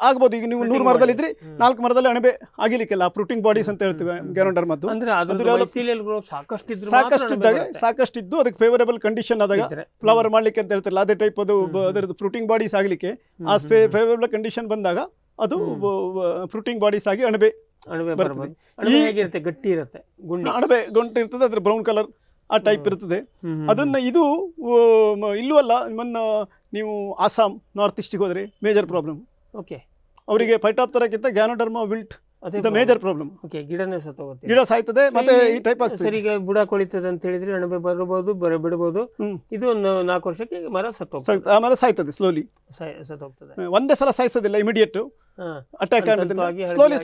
ಆಗ್ಬೋದು. ಈಗ ನೀವು 100 ಮರದಲ್ಲಿ ಇದ್ರಿ 4 ಮರದಲ್ಲಿ ಅಣಬೆ ಆಗಿಲಿಕ್ಕಿಲ್ಲ. ಫ್ರೂಟಿಂಗ್ ಬಾಡೀಸ್ ಅಂತ ಹೇಳ್ತೀವಿ ಗ್ಯಾನೋಡರ್ಮದ್ದು. ಸಾಕಷ್ಟಿದ್ದು ಅದಕ್ಕೆ ಫೇವರೇಬಲ್ ಕಂಡೀಷನ್ ಆದಾಗ ಫ್ಲವರ್ ಮಾಡ್ಲಿಕ್ಕೆ ಅಂತ ಹೇಳ್ತಿರಲ್ಲ, ಅದೇ ಟೈಪ್ ಅದು ಅದರದ್ದು ಫ್ರೂಟಿಂಗ್ ಬಾಡೀಸ್ ಆಗ್ಲಿಕ್ಕೆ ಆ ಫೇವರೇಬಲ್ ಕಂಡೀಷನ್ ಬಂದಾಗ ಅದು ಫ್ರೂಟಿಂಗ್ ಬಾಡೀಸ್ ಆಗಿ ಅಣಬೆ ಗಟ್ಟಿ ಇರುತ್ತೆ, ಅಣಬೆ ಗಂಟು ಇರ್ತದೆ, ಅದ್ರ ಬ್ರೌನ್ ಕಲರ್ ಆ ಟೈಪ್ ಇರ್ತದೆ. ಅದನ್ನ ಇದು ಇಲ್ಲೂ ಅಲ್ಲ, ನಿಮ್ಮನ್ನ ನೀವು ಆಸಾಮ್ ನಾರ್ತ್ ಈಸ್ಟಿಗೆ ಹೋದ್ರೆ ಮೇಜರ್ ಪ್ರಾಬ್ಲಮ್. ಅವರಿಗೆ ಫೈಟಾಪ್ತರಕ್ಕಿಂತ ಗ್ಯಾನೋಡರ್ಮ ವಿಲ್ಟ್ ಮೇಜರ್ ಪ್ರಾಬ್ಲಮ್. ಗಿಡ ಸಾಯ್ತದೆ, ಮತ್ತೆ ಈ ಟೈಪ್ ಆಗ್ತದೆ. ಸರಿ, ಈಗ ಬುಡ ಕೊಳಿತದೆ ಅಂತ ಹೇಳಿದ್ರೆ ಅಣಬೆ ಬರಬಹುದು, ಬಿಡಬಹುದು. ಇದು ಒಂದು 4 ವರ್ಷಕ್ಕೆ ಮರ ಆಮೇಲೆ ಸಾಯ್ತದೆ, ಸ್ಲೋಲಿ ಸತ್ತೋಗ್ತದೆ. ಒಂದೇ ಸಲ ಸಾಯಿಸೋದಿಲ್ಲ, ಇಮಿಡಿಯೇಟ್ ಅಟ್ಯಾಕ್ ಆಗುತ್ತೆ,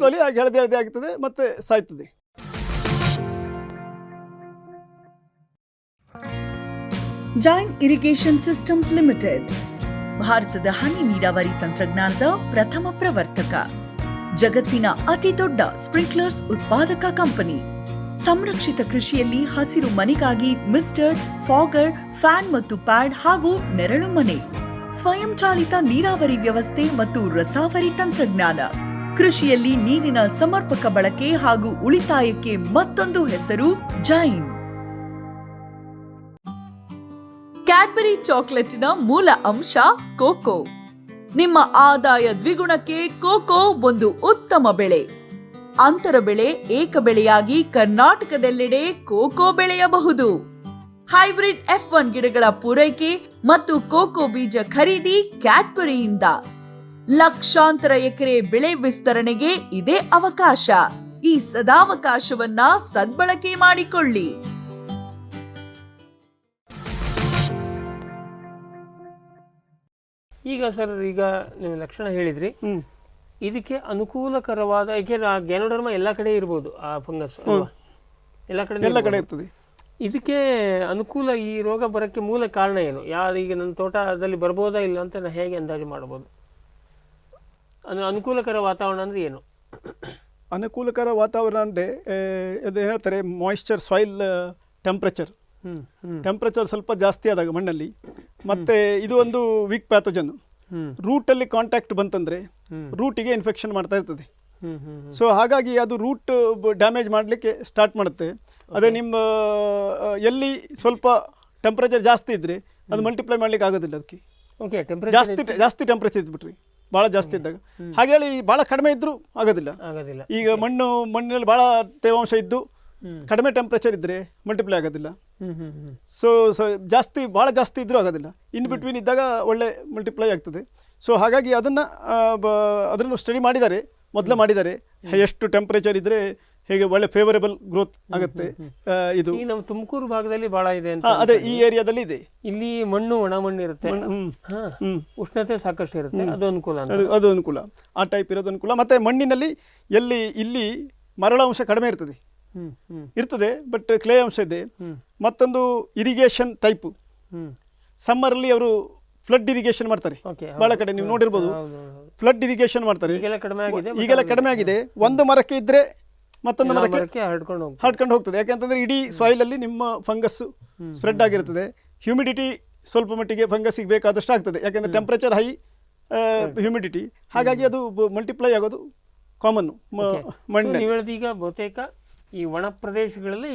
ಸ್ಲೋಲಿ ಆಗಿ ಹಳದಿ ಆಗ್ತದೆ, ಮತ್ತೆ ಸಾಯ್ತದೆ. ಜೈನ್ ಇರಿಗೇಷನ್ ಸಿಸ್ಟಮ್ಸ್ ಲಿಮಿಟೆಡ್ ಭಾರತದ ಹನಿ ನೀರಾವರಿ ತಂತ್ರಜ್ಞಾನದ ಪ್ರಥಮ ಪ್ರವರ್ತಕ, ಜಗತ್ತಿನ ಅತಿ ದೊಡ್ಡ ಸ್ಪ್ರಿಂಕ್ಲರ್ಸ್ ಉತ್ಪಾದಕ ಕಂಪನಿ. ಸಂರಕ್ಷಿತ ಕೃಷಿಯಲ್ಲಿ ಹಸಿರು ಮನೆಗಾಗಿ ಮಿಸ್ಟರ್, ಫಾಗರ್, ಫ್ಯಾನ್ ಮತ್ತು ಪ್ಯಾಡ್ ಹಾಗೂ ನೆರಳು ಮನೆ, ಸ್ವಯಂಚಾಲಿತ ನೀರಾವರಿ ವ್ಯವಸ್ಥೆ ಮತ್ತು ರಸಾವರಿ ತಂತ್ರಜ್ಞಾನ. ಕೃಷಿಯಲ್ಲಿ ನೀರಿನ ಸಮರ್ಪಕ ಬಳಕೆ ಹಾಗೂ ಉಳಿತಾಯಕ್ಕೆ ಮತ್ತೊಂದು ಹೆಸರು ಜೈನ್. ಕ್ಯಾಡ್ಬರಿ ಚಾಕೊಲೇಟಿನ ಮೂಲ ಅಂಶ ಕೋಕೋ. ನಿಮ್ಮ ಆದಾಯ ದ್ವಿಗುಣಕ್ಕೆ ಕೋಕೋ ಒಂದು ಉತ್ತಮ ಬೆಳೆ. ಅಂತರ ಬೆಳೆ, ಏಕ ಬೆಳೆಯಾಗಿ ಕರ್ನಾಟಕದೆಲ್ಲೆಡೆ ಕೋಕೋ ಬೆಳೆಯಬಹುದು. ಹೈಬ್ರಿಡ್ F1 ಗಿಡಗಳ ಪೂರೈಕೆ ಮತ್ತು ಕೋಕೋ ಬೀಜ ಖರೀದಿ ಕ್ಯಾಡ್ಬರಿಯಿಂದ. ಲಕ್ಷಾಂತರ ಎಕರೆ ಬೆಳೆ ವಿಸ್ತರಣೆಗೆ ಇದೇ ಅವಕಾಶ. ಈ ಸದಾವಕಾಶವನ್ನ ಸದ್ಬಳಕೆ ಮಾಡಿಕೊಳ್ಳಿ. ಈಗ ಸರ್, ಈಗ ನೀವು ಲಕ್ಷಣ ಹೇಳಿದ್ರಿ, ಇದಕ್ಕೆ ಅನುಕೂಲಕರವಾದ, ಏಕೆಂದ್ರೆ ಆ ಗ್ಯಾನೋಡರ್ಮ ಎಲ್ಲ ಕಡೆ ಇರ್ಬೋದು, ಆ ಫಂಗಸ್ ಎಲ್ಲ ಕಡೆ ಇರ್ತದೆ. ಇದಕ್ಕೆ ಅನುಕೂಲ, ಈ ರೋಗ ಬರೋಕ್ಕೆ ಮೂಲ ಕಾರಣ ಏನು? ಈಗ ನನ್ನ ತೋಟದಲ್ಲಿ ಬರ್ಬೋದಾ ಇಲ್ಲ ಅಂತ ನಾನು ಹೇಗೆ ಅಂದಾಜು ಮಾಡ್ಬೋದು? ಅನುಕೂಲಕರ ವಾತಾವರಣ ಅಂದ್ರೆ ಏನು? ಅನುಕೂಲಕರ ವಾತಾವರಣ ಅಂದರೆ ಅದು ಹೇಳ್ತಾರೆ ಮಾಯಿಶ್ಚರ್ ಸಾಯಿಲ್ ಟೆಂಪ್ರೇಚರ್ ಟೆಂಪ್ರೇಚರ್ ಸ್ವಲ್ಪ ಜಾಸ್ತಿ ಆದಾಗ ಮಣ್ಣಲ್ಲಿ ಮತ್ತು ಇದು ಒಂದು ವೀಕ್ ಪ್ಯಾಥೋಜನ್ ರೂಟಲ್ಲಿ ಕಾಂಟ್ಯಾಕ್ಟ್ ಬಂತಂದರೆ ರೂಟಿಗೆ ಇನ್ಫೆಕ್ಷನ್ ಮಾಡ್ತಾ ಇರ್ತದೆ. ಸೊ ಹಾಗಾಗಿ ಅದು ರೂಟ್ ಡ್ಯಾಮೇಜ್ ಮಾಡಲಿಕ್ಕೆ ಸ್ಟಾರ್ಟ್ ಮಾಡುತ್ತೆ. ಅದೇ ನಿಮ್ಮ ಎಲ್ಲಿ ಸ್ವಲ್ಪ ಟೆಂಪ್ರೇಚರ್ ಜಾಸ್ತಿ ಇದ್ದರೆ ಅದು ಮಲ್ಟಿಪ್ಲೈ ಮಾಡ್ಲಿಕ್ಕೆ ಆಗೋದಿಲ್ಲ. ಅದಕ್ಕೆ ಜಾಸ್ತಿ ಟೆಂಪ್ರೇಚರ್ ಇದ್ಬಿಟ್ರಿ ಭಾಳ ಜಾಸ್ತಿ ಇದ್ದಾಗ, ಹಾಗೇಳಿ ಭಾಳ ಕಡಿಮೆ ಇದ್ದರೂ ಆಗೋದಿಲ್ಲ. ಈಗ ಮಣ್ಣಿನಲ್ಲಿ ಭಾಳ ತೇವಾಂಶ ಇದ್ದು ಕಡಿಮೆ ಟೆಂಪ್ರೇಚರ್ ಇದ್ದರೆ ಮಲ್ಟಿಪ್ಲೈ ಆಗೋದಿಲ್ಲ. ಸೊ ಭಾಳ ಜಾಸ್ತಿ ಇದ್ದರೂ ಆಗೋದಿಲ್ಲ. ಇನ್ ಬಿಟ್ವೀನ್ ಇದ್ದಾಗ ಒಳ್ಳೆ ಮಲ್ಟಿಪ್ಲೈ ಆಗ್ತದೆ. ಸೊ ಹಾಗಾಗಿ ಅದನ್ನು ಸ್ಟಡಿ ಮೊದಲೇ ಮಾಡಿದ್ದಾರೆ ಎಷ್ಟು ಟೆಂಪ್ರೇಚರ್ ಇದ್ದರೆ ಹೇಗೆ ಒಳ್ಳೆ ಫೇವರೇಬಲ್ ಗ್ರೋತ್ ಆಗುತ್ತೆ. ಇದು ನಮ್ಮ ತುಮಕೂರು ಭಾಗದಲ್ಲಿ ಭಾಳ ಇದೆ ಅಂತ. ಅದೇ ಈ ಏರಿಯಾದಲ್ಲಿ ಇದೆ. ಇಲ್ಲಿ ಮಣ್ಣು ಒಣ ಮಣ್ಣು ಇರುತ್ತೆ, ಉಷ್ಣತೆ ಸಾಕಷ್ಟು ಇರುತ್ತೆ, ಅದು ಅನುಕೂಲ. ಆ ಟೈಪ್ ಇರೋದು ಅನುಕೂಲ. ಮತ್ತೆ ಮಣ್ಣಿನಲ್ಲಿ ಇಲ್ಲಿ ಮರಳ ಅಂಶ ಕಡಿಮೆ ಇರ್ತದೆ, ಬಟ್ ಕ್ಲೇ ಅಂಶ ಇದೆ. ಮತ್ತೊಂದು ಇರಿಗೇಷನ್ ಟೈಪು, ಸಮ್ಮರಲ್ಲಿ ಅವರು ಫ್ಲಡ್ ಇರಿಗೇಷನ್ ಮಾಡ್ತಾರೆ. ಬಹಳ ಕಡೆ ನೀವು ನೋಡಿರ್ಬೋದು, ಫ್ಲಡ್ ಇರಿಗೇಷನ್ ಮಾಡ್ತಾರೆ. ಈಗೆಲ್ಲ ಕಡಿಮೆ ಆಗಿದೆ. ಒಂದು ಮರಕ್ಕೆ ಇದ್ರೆ ಮತ್ತೊಂದು ಮರಕ್ಕೆ ಹರಡ್ಕೊಂಡು ಹೋಗ್ತದೆ. ಯಾಕೆಂತಂದ್ರೆ ಇಡೀ ಸಾಯಿಲ್ ಅಲ್ಲಿ ನಿಮ್ಮ ಫಂಗಸ್ ಸ್ಪ್ರೆಡ್ ಆಗಿರ್ತದೆ. ಹ್ಯೂಮಿಡಿಟಿ ಸ್ವಲ್ಪ ಮಟ್ಟಿಗೆ ಫಂಗಸ್ಸಿಗೆ ಬೇಕಾದಷ್ಟು ಆಗ್ತದೆ, ಯಾಕೆಂದ್ರೆ ಟೆಂಪರೇಚರ್ ಹೈ, ಹ್ಯೂಮಿಡಿಟಿ. ಹಾಗಾಗಿ ಅದು ಮಲ್ಟಿಪ್ಲೈ ಆಗೋದು ಕಾಮನ್ ಮಣ್ಣು. ಈಗ ಬಹುತೇಕ ಈ ಒಣ ಪ್ರದೇಶಗಳಲ್ಲಿ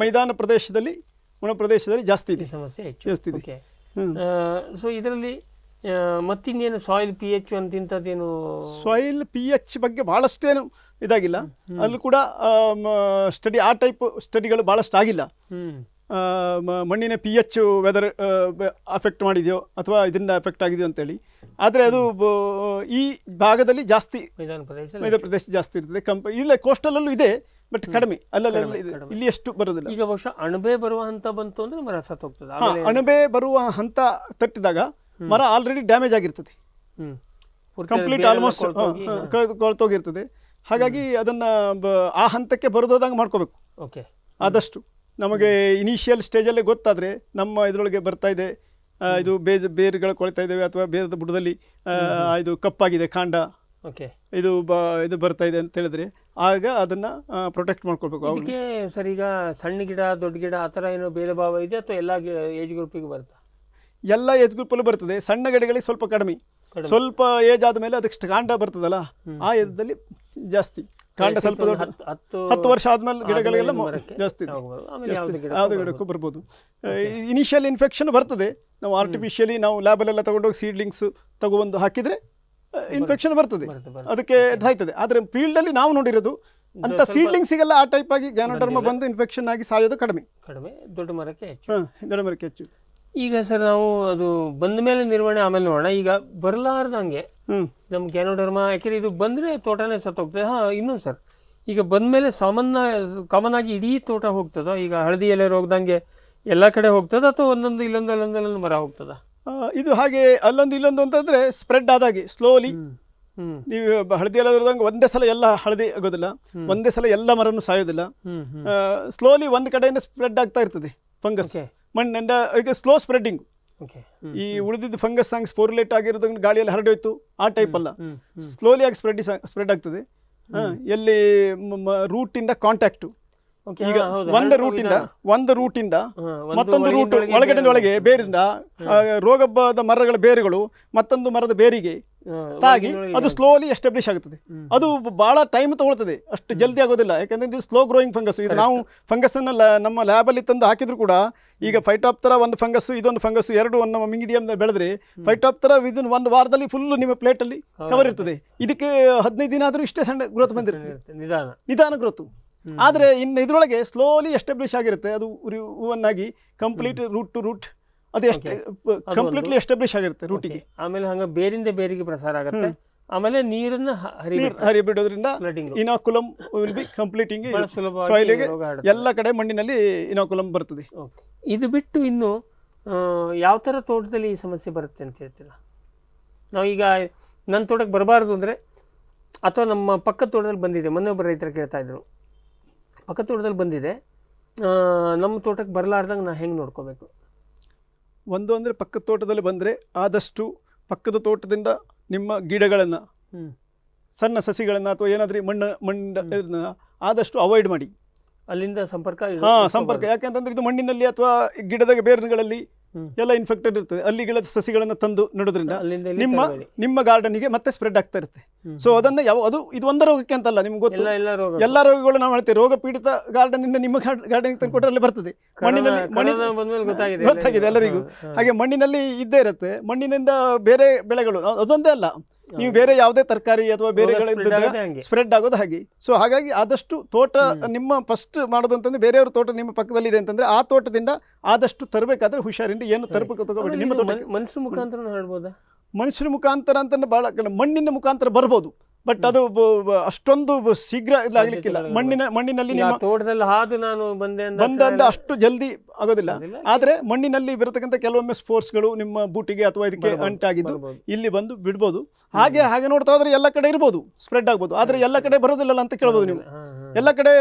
ಮೈದಾನ ಪ್ರದೇಶದಲ್ಲಿ ಜಾಸ್ತಿ ಇದೆ ಸಮಸ್ಯೆ, ಜಾಸ್ತಿ ಇದೆ. ಸೊ ಇದರಲ್ಲಿ ಮತ್ತಿನ್ನೇನು ಸಾಯಿಲ್ pH ಅಂತಿಂಥದ್ದೇನು? ಸಾಯಿಲ್ pH ಬಗ್ಗೆ ಭಾಳಷ್ಟೇನು ಇದಾಗಿಲ್ಲ. ಅಲ್ಲೂ ಕೂಡ ಸ್ಟಡಿ ಆ ಟೈಪ್ ಸ್ಟಡಿಗಳು ಭಾಳಷ್ಟು ಆಗಿಲ್ಲ. ಮಣ್ಣಿನ pH ವೆದರ್ ಅಫೆಕ್ಟ್ ಮಾಡಿದೆಯೋ ಅಥವಾ ಇದರಿಂದ ಅಫೆಕ್ಟ್ ಆಗಿದೆಯೋ ಅಂತೇಳಿ. ಆದರೆ ಅದು ಈ ಭಾಗದಲ್ಲಿ ಜಾಸ್ತಿ, ಮೈದಾನ ಪ್ರದೇಶ ಜಾಸ್ತಿ ಇರ್ತದೆ. ಇಲ್ಲ ಕೋಸ್ಟಲಲ್ಲೂ ಇದೆ, ಬಟ್ ಕಡಿಮೆ ಇಲ್ಲಿ ಎಷ್ಟು ಬರೋದಿಲ್ಲ. ಈಗ ಬಹುಶಃ ಅಣಬೆ ಬರುವ ಹಂತ ಬಂತು ಅಂದ್ರೆ ಮರ ಸತ್ತೋಗ್ತದೆ. ಅಣಬೆ ಬರುವ ಹಂತ ತಟ್ಟಿದಾಗ ಮರ ಆಲ್ರೆಡಿ ಡ್ಯಾಮೇಜ್ ಆಗಿರ್ತದೆ, ಕಂಪ್ಲೀಟ್ ಆಲ್ಮೋಸ್ಟ್ ಕೊಳ್ತೋಗಿರ್ತದೆ. ಹಾಗಾಗಿ ಅದನ್ನ ಆ ಹಂತಕ್ಕೆ ಬರೋದಂಗೆ ಮಾಡ್ಕೋಬೇಕು ಆದಷ್ಟು. ನಮಗೆ ಇನಿಷಿಯಲ್ ಸ್ಟೇಜಲ್ಲೇ ಗೊತ್ತಾದರೆ ನಮ್ಮ ಇದರೊಳಗೆ ಬರ್ತಾ ಇದೆ, ಇದು ಬೇರುಗಳು ಕೊಳ್ತಾ ಇದ್ದೇವೆ ಅಥವಾ ಬೇರದ ಬುಡದಲ್ಲಿ ಇದು ಕಪ್ಪಾಗಿದೆ ಕಾಂಡ, ಇದು ಬರ್ತಾ ಇದೆ ಅಂತ ಹೇಳಿದ್ರೆ ಆಗ ಅದನ್ನ ಪ್ರೊಟೆಕ್ಟ್ ಮಾಡ್ಕೊಳ್ಬೇಕು. ಅದಕ್ಕೆ ಸರ್, ಈಗ ಸಣ್ಣ ಗಿಡ ದೊಡ್ಡ ಗಿಡ ಆ ಥರ ಏನೋ ಭೇದ ಭಾವ ಇದೆ ಅಥವಾ ಎಲ್ಲ ಏಜ್ ಗ್ರೂಪಿಗೆ ಬರುತ್ತಾ? ಎಲ್ಲ ಏಜ್ ಗ್ರೂಪಲ್ಲೂ ಬರ್ತದೆ. ಸಣ್ಣ ಗಿಡಗಳಿಗೆ ಸ್ವಲ್ಪ ಕಡಿಮೆ, ಸ್ವಲ್ಪ ಏಜ್ ಆದಮೇಲೆ ಅದಕ್ಕೆ ಕಾಂಡ ಬರ್ತದಲ್ಲ, ಆ ಏಜಲ್ಲಿ ಜಾಸ್ತಿ ಕಾಂಡ. ಸ್ವಲ್ಪ 10 ವರ್ಷ ಆದ್ಮೇಲೆ ಗಿಡಗಳಿಗೆಲ್ಲ ಜಾಸ್ತಿ ಯಾವುದೇ ಗಿಡಕ್ಕೂ ಬರ್ಬೋದು. ಇನಿಷಿಯಲ್ ಇನ್ಫೆಕ್ಷನ್ ಬರ್ತದೆ. ನಾವು ಆರ್ಟಿಫಿಷಿಯಲಿ ನಾವು ಲ್ಯಾಬಲ್ಲೆಲ್ಲ ತಗೊಂಡೋಗಿ ಸೀಡ್ಲಿಂಗ್ಸ್ ತಗೊಬಂದು ಹಾಕಿದ್ರೆ ಇನ್ಫೆಕ್ಷನ್ ಬರ್ತದೆ, ಅದಕ್ಕೆ ಸಾಯ್ತದೆ. ಆದರೆ ಫೀಲ್ಡಲ್ಲಿ ನಾವು ನೋಡಿರೋದು ಅಂತ ಸೀಡ್ಲಿಂಗ್ಸಿಗೆಲ್ಲ ಆ ಟೈಪ್ ಆಗಿ ಗ್ಯಾನೋಡರ್ಮ ಬಂದು ಇನ್ಫೆಕ್ಷನ್ ಆಗಿ ಸಾಯೋದು ಕಡಿಮೆ, ದೊಡ್ಡ ಮರಕ್ಕೆ ಹೆಚ್ಚು. ಈಗ ಸರ್ ನಾವು ಅದು ಬಂದ ಮೇಲೆ ನಿರ್ವಹಣೆ ಆಮೇಲೆ ನೋಡೋಣ. ಈಗ ಬರಲಾರ್ದಂಗೆ ನಮ್ಮ ಗ್ಯಾನೋಡರ್ಮ, ಯಾಕೆಂದ್ರೆ ಇದು ಬಂದರೆ ತೋಟನೇ ಸತ್ತೋಗ್ತದೆ. ಇನ್ನೊಂದು ಸರ್, ಈಗ ಬಂದಮೇಲೆ ಕಾಮನ್ ಆಗಿ ಇಡೀ ತೋಟ ಹೋಗ್ತದ? ಈಗ ಹಳದಿ ಎಲೆ ರೋಗದಂಗೆ ಎಲ್ಲ ಕಡೆ ಹೋಗ್ತದ ಅಥವಾ ಒಂದೊಂದು ಇಲ್ಲೊಂದು ಮರ ಹೋಗ್ತದ? ಇದು ಹಾಗೆ ಅಲ್ಲೊಂದು ಅಂತಂದ್ರೆ ಸ್ಪ್ರೆಡ್ ಆದಾಗೆ ಸ್ಲೋಲಿ. ನೀವು ಹಳದಿ ಎಲೆ ರೋಗದಂಗೆ ಒಂದೇ ಸಲ ಎಲ್ಲ ಹಳದಿ ಆಗೋದಿಲ್ಲ, ಒಂದೇ ಸಲ ಎಲ್ಲ ಮರನು ಸಾಯೋದಿಲ್ಲ. ಸ್ಲೋಲಿ ಒಂದು ಕಡೆಯಿಂದ ಸ್ಪ್ರೆಡ್ ಆಗ್ತಾ ಇರ್ತದೆ ಫಂಗಸ್ ಮಣ್ಣಿಂದ. ಈಗ ಸ್ಲೋ ಸ್ಪ್ರೆಡ್ಡಿಂಗ್. ಈ ಉಳಿದಿದ್ದು ಫಂಗಸ್ ಆಗಿ ಸ್ಪೋರ್ಯುಲೇಟ್ ಆಗಿರೋದು ಗಾಳಿಯಲ್ಲಿ ಹರಡೋಯ್ತು ಆ ಟೈಪ್ ಅಲ್ಲ, ಸ್ಲೋಲಿ ಆಗಿ ಸ್ಪ್ರೆಡ್ ಆಗ್ತದೆ. ಎಲ್ಲಿ ರೂಟಿಂದ ಕಾಂಟ್ಯಾಕ್ಟು, ಈಗ ಒಂದು ರೂಟಿಂದ ಮತ್ತೊಂದು ರೂಟ್ ಒಳಗಡೆ ಬೇರಿಂದ ರೋಗದ ಮರಗಳ ಬೇರುಗಳು ಮತ್ತೊಂದು ಮರದ ಬೇರಿಗೆ ತಾಗಿ ಅದು ಸ್ಲೋಲಿ ಎಸ್ಟಾಬ್ಲಿಷ್ ಆಗುತ್ತದೆ. ಅದು ಬಹಳ ಟೈಮ್ ತಗೊಳ್ತದೆ, ಅಷ್ಟು ಜಲ್ದಿ ಆಗೋದಿಲ್ಲ. ಯಾಕಂದ್ರೆ ಇದು ಸ್ಲೋ ಗ್ರೋಯಿಂಗ್ ಫಂಗಸ್. ಇದು ನಾವು ಫಂಗಸ್ ಅನ್ನ ನಮ್ಮ ಲ್ಯಾಬಲ್ಲಿ ತಂದು ಹಾಕಿದ್ರು ಕೂಡ, ಈಗ ಫೈಟಾಪ್ತರಾ ಒಂದು ಫಂಗಸ್, ಇದೊಂದು ಫಂಗಸ್, ಎರಡು ನಮ್ಮ ಮೀಡಿಯಂ ಬೆಳೆದ್ರೆ ಫೈಟಾಪ್ತರಾ ಇದನ್ನು ಒಂದು ವಾರದಲ್ಲಿ ಫುಲ್ ನಿಮ್ಮ ಪ್ಲೇಟ್ ಅಲ್ಲಿ ಕವರ್ ಇರ್ತದೆ. ಇದಕ್ಕೆ 15 ದಿನ ಆದ್ರೂ ಇಷ್ಟೇ ಸಣ್ಣ ಗ್ರೋತ್ ಬಂದಿರ್ತದೆ, ನಿಧಾನ ಗ್ರೋತ್. ಆದರೆ ಇನ್ನು ಇದರೊಳಗೆ ಸ್ಲೋಲಿ ಎಸ್ಟಾಬ್ಲಿಷ್ ಆಗಿರುತ್ತೆ. ಅದು ಹೂವನ್ನಾಗಿ ಕಂಪ್ಲೀಟ್ ರೂಟ್ ಟು ರೂಟ್ ಅದು ಕಂಪ್ಲೀಟ್ಲಿ ಎಸ್ಟಾಬ್ಲಿಷ್ ಆಗಿರುತ್ತೆ ರೂಟಿಗೆ. ಆಮೇಲೆ ಹಂಗ ಬೇರಿಂದ ಬೇರಿಗೆ ಪ್ರಸಾರ ಆಗುತ್ತೆ. ಆಮೇಲೆ ನೀರನ್ನು ಹರಿಬಿಡೋದ್ರಿಂದ ಇನಾಕುಲಮ್ ವಿಲ್ ಬಿ ಕಂಪ್ಲೀಟಿಂಗ್ ಸಾಯಿಲಿಗೆ ಎಲ್ಲ ಕಡೆ ಮಣ್ಣಿನಲ್ಲಿ ಇನಾಕುಲಮ್ ಬರ್ತದೆ. ಇದು ಬಿಟ್ಟು ಇನ್ನು ಯಾವ ಥರ ತೋಟದಲ್ಲಿ ಈ ಸಮಸ್ಯೆ ಬರುತ್ತೆ ಅಂತ ಹೇಳ್ತೀರಾ? ನಾವು ಈಗ ನನ್ನ ತೋಟಕ್ಕೆ ಬರಬಾರ್ದು ಅಂದರೆ, ಅಥವಾ ನಮ್ಮ ಪಕ್ಕದ ತೋಟದಲ್ಲಿ ಬಂದಿದೆ, ಮೊನ್ನೆ ಒಬ್ಬರು ರೈತರು ಕೇಳ್ತಾ ಇದ್ರು, ಪಕ್ಕದ ತೋಟದಲ್ಲಿ ಬಂದಿದೆ, ನಮ್ಮ ತೋಟಕ್ಕೆ ಬರಲಾರ್ದಂಗೆ ನಾ ಹೆಂಗೆ ನೋಡ್ಕೋಬೇಕು? ಒಂದು ಅಂದರೆ ಪಕ್ಕದ ತೋಟದಲ್ಲಿ ಬಂದರೆ ಆದಷ್ಟು ಪಕ್ಕದ ತೋಟದಿಂದ ನಿಮ್ಮ ಗಿಡಗಳನ್ನು ಸಣ್ಣ ಸಸಿಗಳನ್ನು ಅಥವಾ ಏನಾದರೂ ಮಣ್ಣು ಆದಷ್ಟು ಅವಾಯ್ಡ್ ಮಾಡಿ. ಅಲ್ಲಿಂದ ಸಂಪರ್ಕ ಸಂಪರ್ಕ ಯಾಕೆಂತಂದ್ರೆ ಇದು ಮಣ್ಣಿನಲ್ಲಿ ಅಥವಾ ಗಿಡದ ಬೇರುಗಳಲ್ಲಿ ಎಲ್ಲ ಇನ್ಫೆಕ್ಟೆಡ್ ಇರ್ತದೆ. ಅಲ್ಲಿ ಗಿಡದ ಸಸಿಗಳನ್ನು ತಂದು ನೆಡೋದ್ರಿಂದ ನಿಮ್ಮ ಗಾರ್ಡನಿಗೆ ಮತ್ತೆ ಸ್ಪ್ರೆಡ್ ಆಗ್ತಾ ಇರುತ್ತೆ. ಸೊ ಅದನ್ನ ಇದು ಒಂದೇ ರೋಗಕ್ಕೆ ಅಂತಲ್ಲ, ನಿಮ್ಗೆ ಗೊತ್ತು ಎಲ್ಲ ರೋಗಗಳು ನಾವು ಹೇಳ್ತೇವೆ. ರೋಗ ಪೀಡಿತ ಗಾರ್ಡನ್ ಇಂದ ನಿಮ್ಮ ಗಾರ್ಡನ್ ತಂದು ಕೊಟ್ಟರೆ ಅಲ್ಲಿ ಬರ್ತದೆ. ಗೊತ್ತಾಗಿದೆ ಎಲ್ಲರಿಗೂ. ಹಾಗೆ ಮಣ್ಣಿನಲ್ಲಿ ಇದ್ದೇ ಇರುತ್ತೆ. ಮಣ್ಣಿನಿಂದ ಬೇರೆ ಬೆಳೆಗಳು ಅದೊಂದೇ ಅಲ್ಲ, ನೀವು ಬೇರೆ ಯಾವುದೇ ತರಕಾರಿ ಅಥವಾ ಬೇರೆಗಳಿಂದ ಸ್ಪ್ರೆಡ್ ಆಗೋದು ಹಾಗೆ. ಸೊ ಹಾಗಾಗಿ ಆದಷ್ಟು ತೋಟ ನಿಮ್ಮ ಫಸ್ಟ್ ಮಾಡೋದು ಅಂತಂದ್ರೆ, ಬೇರೆಯವ್ರ ತೋಟ ನಿಮ್ಮ ಪಕ್ಕದಲ್ಲಿ ಇದೆ ಅಂತಂದ್ರೆ ಆ ತೋಟದಿಂದ ಆದಷ್ಟು ತರಬೇಕಾದ್ರೆ ಹುಷಾರಿಂದ ಏನು ತರಬೇಕು ನಿಮ್ಮ ತೋಟ. ಮನುಷ್ಯರ ಮುಖಾಂತರ ಹೇಳ್ಬೋದಾ? ಮನುಷ್ಯರ ಮುಖಾಂತರ ಅಂತಂದ್ರೆ ಬಹಳ ಮಣ್ಣಿನ ಮುಖಾಂತರ ಬರ್ಬೋದು, ಬಟ್ ಅದು ಅಷ್ಟೊಂದು ಶೀಘ್ರ ಇದಾಗಲಿಕ್ಕಿಲ್ಲ. ಮಣ್ಣಿನಲ್ಲಿ ನಿಮ್ಮ ತೋಟದಲ್ಲಿ ಹಾದು ನಾನು ಬಂದ ಅಷ್ಟು ಜಲ್ದಿ ಆಗೋದಿಲ್ಲ. ಆದ್ರೆ ಮಣ್ಣಿನಲ್ಲಿ ಬರತಕ್ಕಂಥ ಕೆಲವೊಮ್ಮೆ ಸ್ಪೋರ್ಟ್ಸ್ಗಳು ನಿಮ್ಮ ಬೂಟಿಗೆ ಅಥವಾ ಇದಕ್ಕೆ ಅಂಟಾಗಿದ್ದು ಇಲ್ಲಿ ಬಂದು ಬಿಡ್ಬೋದು. ಹಾಗೆ ನೋಡ್ತಾ ಹೋದ್ರೆ ಎಲ್ಲ ಕಡೆ ಇರ್ಬೋದು, ಸ್ಪ್ರೆಡ್ ಆಗ್ಬೋದು. ಆದ್ರೆ ಎಲ್ಲ ಕಡೆ ಬರೋದಿಲ್ಲ ಅಂತ ಕೇಳ್ಬೋದು ನೀವು. ಎಲ್ಲ ಕಡೆ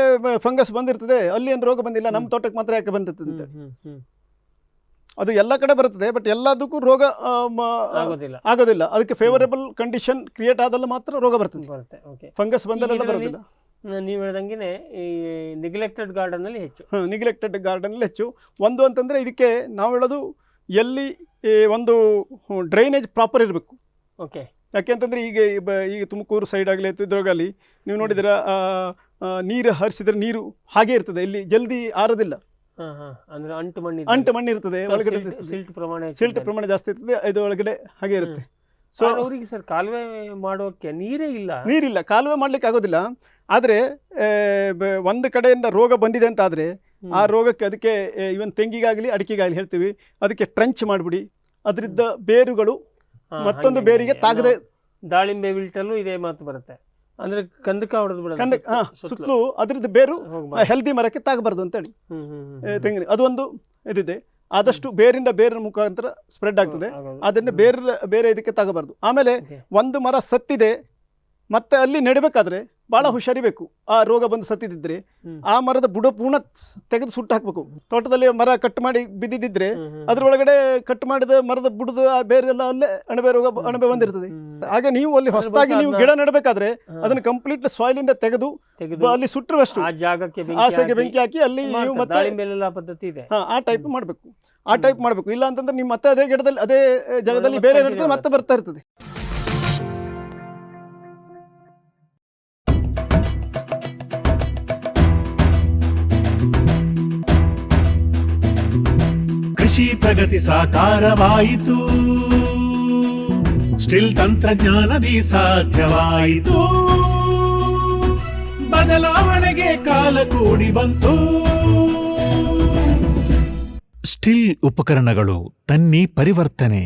ಫಂಗಸ್ ಬಂದಿರ್ತದೆ, ಅಲ್ಲಿ ಏನು ರೋಗ ಬಂದಿಲ್ಲ, ನಮ್ಮ ತೋಟಕ್ಕೆ ಮಾತ್ರ ಯಾಕೆ ಬಂದಿರ್ತದೆ ಅಂತ. ಅದು ಎಲ್ಲ ಕಡೆ ಬರ್ತದೆ, ಬಟ್ ಎಲ್ಲದಕ್ಕೂ ರೋಗ ಆಗೋದಿಲ್ಲ. ಅದಕ್ಕೆ ಫೇವರೇಬಲ್ ಕಂಡೀಷನ್ ಕ್ರಿಯೇಟ್ ಆದಲ್ಲಿ ಮಾತ್ರ ರೋಗ ಬರ್ತದೆ. ಫಂಗಸ್ ಬಂದಲ್ಲೆಲ್ಲ ಬರೋದಿಲ್ಲ. ನೀವು ಹೇಳ್ದಂಗೆ ಈ ನೆಗ್ಲೆಕ್ಟೆಡ್ ಗಾರ್ಡನಲ್ಲಿ ಹೆಚ್ಚು ನೆಗ್ಲೆಕ್ಟೆಡ್ ಗಾರ್ಡನಲ್ಲಿ ಹೆಚ್ಚು. ಒಂದು ಅಂತಂದ್ರೆ ಇದಕ್ಕೆ ನಾವು ಹೇಳೋದು ಎಲ್ಲಿ ಒಂದು ಡ್ರೈನೇಜ್ ಪ್ರಾಪರ್ ಇರಬೇಕು. ಓಕೆ. ಯಾಕೆಂತಂದ್ರೆ ಈಗ ತುಮಕೂರು ಸೈಡ್ ಆಗಲಿ ಇದ್ರಾಗಲಿ ನೀವು ನೋಡಿದ್ರೆ ನೀರು ಹರಿಸಿದ್ರೆ ನೀರು ಹಾಗೆ ಇರ್ತದೆ, ಇಲ್ಲಿ ಜಲ್ದಿ ಆರೋದಿಲ್ಲ. ಅಂಟು ಮಣ್ಣು ಇರ್ತದೆ ಒಳಗಡೆ, ಸಿಲ್ಟ್ ಪ್ರಮಾಣ ಜಾಸ್ತಿ ಇರ್ತದೆ, ಇದು ಒಳಗಡೆ ಹಾಗೆ ಇರುತ್ತೆ. ಸೊ ಅವರಿಗೆ ಸರ್ ಕಾಲುವೆ ಮಾಡೋಕೆ ನೀರಿಲ್ಲ, ಕಾಲುವೆ ಮಾಡ್ಲಿಕ್ಕೆ ಆಗೋದಿಲ್ಲ. ಆದರೆ ಒಂದು ಕಡೆಯಿಂದ ರೋಗ ಬಂದಿದೆ ಅಂತ ಆದರೆ ಆ ರೋಗಕ್ಕೆ ಅದಕ್ಕೆ ಇವನ್ ತೆಂಗಿಗಾಗಲಿ ಅಡಿಕೆಗಾಗಲಿ ಹೇಳ್ತೀವಿ, ಅದಕ್ಕೆ ಟ್ರಂಚ್ ಮಾಡಿಬಿಡಿ. ಅದರಿಂದ ಬೇರುಗಳು ಮತ್ತೊಂದು ಬೇರಿಗೆ ತಾಗದೆ. ದಾಳಿಂಬೆ ವಿಲ್ಟಲ್ಲೂ ಇದೇ ಮಾತು ಬರುತ್ತೆ, ಅಂದ್ರೆ ಕಂದಕ ಹೊಡೆದು ಬಿಡೋದು ಸುತ್ತಲೂ ಅದ್ರದ್ದು ಬೇರು ಹೆಲ್ದಿ ಮರಕ್ಕೆ ತಾಗಬಾರ್ದು ಅಂತೇಳಿ ತೆಂಗಿನ ಅದೊಂದು ಇದಿದೆ. ಆದಷ್ಟು ಬೇರಿನ ಮುಖಾಂತರ ಸ್ಪ್ರೆಡ್ ಆಗ್ತದೆ, ಅದನ್ನ ಬೇರೆ ಇದಕ್ಕೆ ತಾಗಬಾರ್ದು. ಆಮೇಲೆ ಒಂದು ಮರ ಸತ್ತಿದೆ ಮತ್ತೆ ಅಲ್ಲಿ ನೆಡಬೇಕಾದ್ರೆ ಬಹಳ ಹುಷಾರಿಬೇಕು. ಆ ರೋಗ ಬಂದು ಸತ್ತಿದ್ರೆ ಆ ಮರದ ಬುಡ ಪೂರ್ಣ ತೆಗೆದು ಸುಟ್ಟು ಹಾಕ್ಬೇಕು. ತೋಟದಲ್ಲಿ ಮರ ಕಟ್ ಮಾಡಿ ಬಿದ್ದಿದ್ರೆ ಅದ್ರೊಳಗಡೆ ಕಟ್ ಮಾಡಿದ ಮರದ ಬುಡದ ಬೇರೆ ಎಲ್ಲ ಅಲ್ಲೇ ಅಣಬೆ ಬಂದಿರ್ತದೆ. ಹಾಗೆ ನೀವು ಅಲ್ಲಿ ಹೊಸದಾಗಿ ನೀವು ಗಿಡ ನೆಡಬೇಕಾದ್ರೆ ಅದನ್ನ ಕಂಪ್ಲೀಟ್ ಸಾಯಿಲ್ ಇಂದ ತೆಗೆದು ಅಲ್ಲಿ ಸುಟ್ಟರಷ್ಟು ಆಸೆಗೆ ಬೆಂಕಿ ಹಾಕಿ ಅಲ್ಲಿ ನೀವು ಮತ್ತೆ ಆ ಟೈಪ್ ಮಾಡಬೇಕು. ಇಲ್ಲ ಅಂತಂದ್ರೆ ನೀವು ಮತ್ತೆ ಅದೇ ಗಿಡದಲ್ಲಿ ಅದೇ ಜಾಗದಲ್ಲಿ ಬೇರೆ ನೆಡ್ತದೆ ಮತ್ತೆ ಬರ್ತಾ ಇರ್ತದೆ. ಕೃಷಿ ಪ್ರಗತಿ ಸಾಕಾರವಾಯಿತು, ಸ್ಟಿಲ್ ತಂತ್ರಜ್ಞಾನದಿ ಸಾಧ್ಯವಾಯಿತು, ಬದಲಾವಣೆಗೆ ಕಾಲ ಕೂಡಿ ಬಂತು. ಸ್ಟಿಲ್ ಉಪಕರಣಗಳು ತನ್ನಿ ಪರಿವರ್ತನೆ.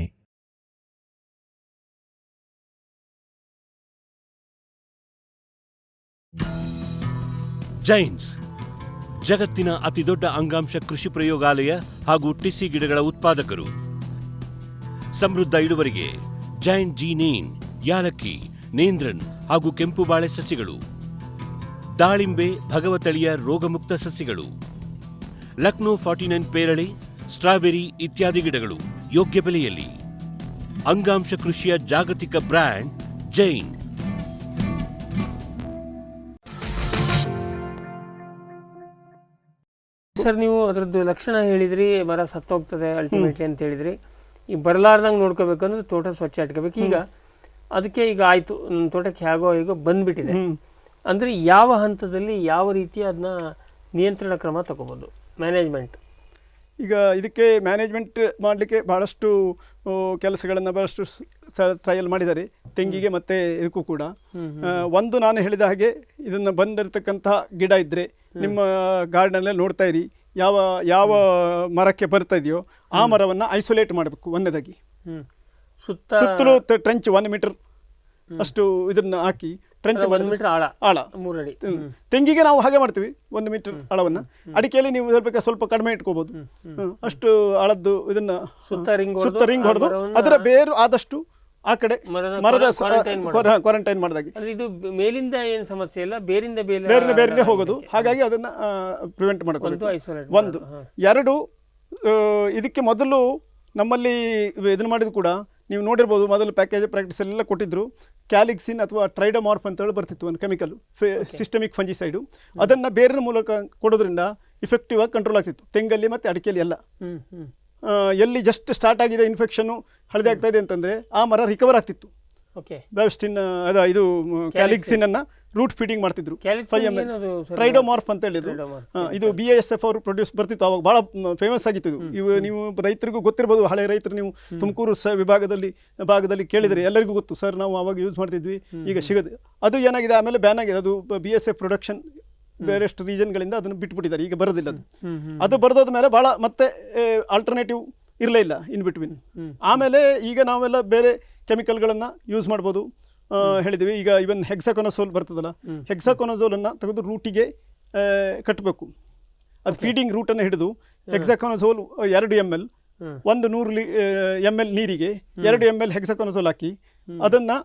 ಜೈನ್ಸ್ ಜಗತ್ತಿನ ಅತಿದೊಡ್ಡ ಅಂಗಾಂಶ ಕೃಷಿ ಪ್ರಯೋಗಾಲಯ ಹಾಗೂ ಟಿಸಿ ಗಿಡಗಳ ಉತ್ಪಾದಕರು. ಸಮೃದ್ಧ ಇಳುವರಿಗೆ ಜೈನ್ ಜೀನೇನ್, ಯಾಲಕ್ಕಿ, ನೇಂದ್ರನ್ ಹಾಗೂ ಕೆಂಪು ಬಾಳೆ ಸಸಿಗಳು, ದಾಳಿಂಬೆ ಭಗವತಳಿಯ ರೋಗಮುಕ್ತ ಸಸಿಗಳು, ಲಕ್ನೋ 49 ಪೇರಳೆ, ಸ್ಟ್ರಾಬೆರಿ ಇತ್ಯಾದಿ ಗಿಡಗಳು ಯೋಗ್ಯ ಬೆಲೆಯಲ್ಲಿ. ಅಂಗಾಂಶ ಕೃಷಿಯ ಜಾಗತಿಕ ಬ್ರ್ಯಾಂಡ್ ಜೈನ್. ಸರ್, ನೀವು ಅದರದ್ದು ಲಕ್ಷಣ ಹೇಳಿದ್ರಿ, ಮರ ಸತ್ತೋಗ್ತದೆ ಅಲ್ಟಿಮೇಟ್ಲಿ ಅಂತ ಹೇಳಿದ್ರಿ. ಈ ಬರಲಾರ್ದಂಗೆ ನೋಡ್ಕೋಬೇಕು ಅಂದ್ರೆ ತೋಟ ಸ್ವಚ್ಛ ಇಟ್ಕೋಬೇಕು. ಈಗ ಅದಕ್ಕೆ ಈಗ ಆಯ್ತು, ನನ್ನ ತೋಟಕ್ಕೆ ಹೇಗೋ ಬಂದ್ಬಿಟ್ಟಿದೆ ಅಂದ್ರೆ ಯಾವ ಹಂತದಲ್ಲಿ ಯಾವ ರೀತಿ ಅದನ್ನ ನಿಯಂತ್ರಣ ಕ್ರಮ ತಗೋಬಹುದು ಮ್ಯಾನೇಜ್ಮೆಂಟ್? ಈಗ ಇದಕ್ಕೆ ಮ್ಯಾನೇಜ್ಮೆಂಟ್ ಮಾಡಲಿಕ್ಕೆ ಬಹಳಷ್ಟು ಕೆಲಸಗಳನ್ನು ಬಹಳಷ್ಟು ಟ್ರಯಲ್ ಮಾಡಿದ್ದಾರೆ, ತೆಂಗಿಗೆ ಮತ್ತು ಇದಕ್ಕೂ ಕೂಡ. ಒಂದು ನಾನು ಹೇಳಿದ ಹಾಗೆ ಇದನ್ನು ಬಂದಿರತಕ್ಕಂತಹ ಗಿಡ ಇದ್ದರೆ ನಿಮ್ಮ ಗಾರ್ಡನಲ್ಲಿ ನೋಡ್ತಾ ಇರಿ, ಯಾವ ಮರಕ್ಕೆ ಬರ್ತಾ ಇದೆಯೋ ಆ ಮರವನ್ನು ಐಸೋಲೇಟ್ ಮಾಡಬೇಕು. ಒಂದನೇದಾಗಿ ಸುತ್ತಲೂ ಟ್ರೆಂಚ್ 1 ಮೀಟರ್ ಅಷ್ಟು ಇದನ್ನು ಹಾಕಿ ಟ್ರೆಂಚ್ 1 ಮೀಟರ್ ಆಳ 3 ಅಡಿ. ತೆಂಗಿಗೆ ನಾವು ಹಾಗೆ ಮಾಡ್ತೀವಿ 1 ಮೀಟರ್ ಆಳವನ್ನು. ಅಡಿಕೆಯಲ್ಲಿ ನೀವು ಸ್ವಲ್ಪ ಕಡಿಮೆ ಇಟ್ಕೋಬಹುದು. ಅಷ್ಟು ಆಳದ್ದು ಇದನ್ನ ಸುತ್ತ ರಿಂಗ್ ಹೊಡೆದು ಅದರ ಬೇರು ಆದಷ್ಟು ಆ ಕಡೆ ಮರದ ಕ್ವಾರಂಟೈನ್ ಮಾಡಿದಾಗ ಇದು ಮೇಲಿಂದ ಏನು ಸಮಸ್ಯೆ ಇಲ್ಲ, ಬೇರೆ ಹೋಗೋದು. ಹಾಗಾಗಿ ಅದನ್ನ ಪ್ರಿವೆಂಟ್ ಮಾಡ್ಕೊಂಡು. ಒಂದು ಎರಡು, ಇದಕ್ಕೆ ಮೊದಲು ನಮ್ಮಲ್ಲಿ ಇದನ್ನ ಮಾಡಿದ್ರು ಕೂಡ ನೀವು ನೋಡಿರ್ಬೋದು ಮೊದಲು ಪ್ಯಾಕೇಜ್ ಪ್ರಾಕ್ಟೀಸ್ ಎಲ್ಲ ಕೊಟ್ಟಿದ್ರು, ಕ್ಯಾಲಿಕ್ಸಿನ್ ಅಥವಾ ಟ್ರೈಡೋಮಾರ್ಫ್ ಅಂತ ಹೇಳಿ ಬರ್ತಿತ್ತು ಒಂದು ಕೆಮಿಕಲ್ ಸಿಸ್ಟಮಿಕ್ ಫಂಜಿಸೈಡು. ಅದನ್ನು ಬೇರಿನ ಮೂಲಕ ಕೊಡೋದ್ರಿಂದ ಇಫೆಕ್ಟಿವ್ ಆಗಿ ಕಂಟ್ರೋಲ್ ಆಗ್ತಿತ್ತು ತೆಂಗಲ್ಲಿ ಮತ್ತು ಅಡಿಕೆಯಲ್ಲಿ ಎಲ್ಲ. ಎಲ್ಲಿ ಜಸ್ಟ್ ಸ್ಟಾರ್ಟ್ ಆಗಿದೆ ಇನ್ಫೆಕ್ಷನ್ನು ಹಳದಿ ಆಗ್ತಾ ಇದೆ ಅಂತಂದರೆ ಆ ಮರ ರಿಕವರ್ ಆಗ್ತಿತ್ತು. ಬ್ಯಾವಿಸ್ಟಿನ್ ಇದು ಕ್ಯಾಲಿಕ್ಸಿನ್ ಅನ್ನ ರೂಟ್ ಫೀಡಿಂಗ್ ಮಾಡ್ತಿದ್ರು. ಟ್ರೈಡೋಮಾರ್ಫ್ ಅಂತ ಹೇಳಿದ್ರು. ಇದು BASF ಅವರು ಪ್ರೊಡ್ಯೂಸ್ ಬರ್ತಿತ್ತು, ಅವಾಗ ಭಾಳ ಫೇಮಸ್ ಆಗಿತ್ತು. ಇವು ನೀವು ರೈತರಿಗೂ ಗೊತ್ತಿರ್ಬೋದು, ಹಳೆ ರೈತರು ನೀವು ತುಮಕೂರು ಭಾಗದಲ್ಲಿ ಕೇಳಿದರೆ ಎಲ್ಲರಿಗೂ ಗೊತ್ತು, ಸರ್ ನಾವು ಅವಾಗ ಯೂಸ್ ಮಾಡ್ತಿದ್ವಿ, ಈಗ ಸಿಗೋದು. ಅದು ಏನಾಗಿದೆ ಆಮೇಲೆ ಬ್ಯಾನ್ ಆಗಿದೆ. ಅದು BASF ಪ್ರೊಡಕ್ಷನ್ ಬೇರೆಷ್ಟು ರೀಜನ್ಗಳಿಂದ ಅದನ್ನು ಬಿಟ್ಬಿಟ್ಟಿದ್ದಾರೆ, ಈಗ ಬರೋದಿಲ್ಲ ಅದು. ಅದು ಬರೋದಾದ ಮೇಲೆ ಭಾಳ ಮತ್ತೆ ಆಲ್ಟರ್ನೇಟಿವ್ ಇರಲೇ ಇಲ್ಲ ಇನ್ ಬಿಟ್ವೀನ್. ಆಮೇಲೆ ಈಗ ನಾವೆಲ್ಲ ಬೇರೆ ಕೆಮಿಕಲ್ಗಳನ್ನು ಯೂಸ್ ಮಾಡ್ಬೋದು ಹೇಳಿದ್ವಿ. ಈಗ ಇವನ್ ಹೆಕ್ಸಾಕೊನಜೋಲ್ ಬರ್ತದಲ್ಲ, ಹೆಕ್ಸಾಕೊನಜೋಲನ್ನು ತೆಗೆದು ರೂಟಿಗೆ ಕಟ್ಟಬೇಕು. ಅದು ಫೀಡಿಂಗ್ ರೂಟನ್ನು ಹಿಡಿದು ಹೆಕ್ಸಾಕೊನಜೋಲ್ 2 ml 100 ml ನೀರಿಗೆ 2 ml ಹೆಕ್ಸಾಕೊನಜೋಲ್ ಹಾಕಿ ಅದನ್ನು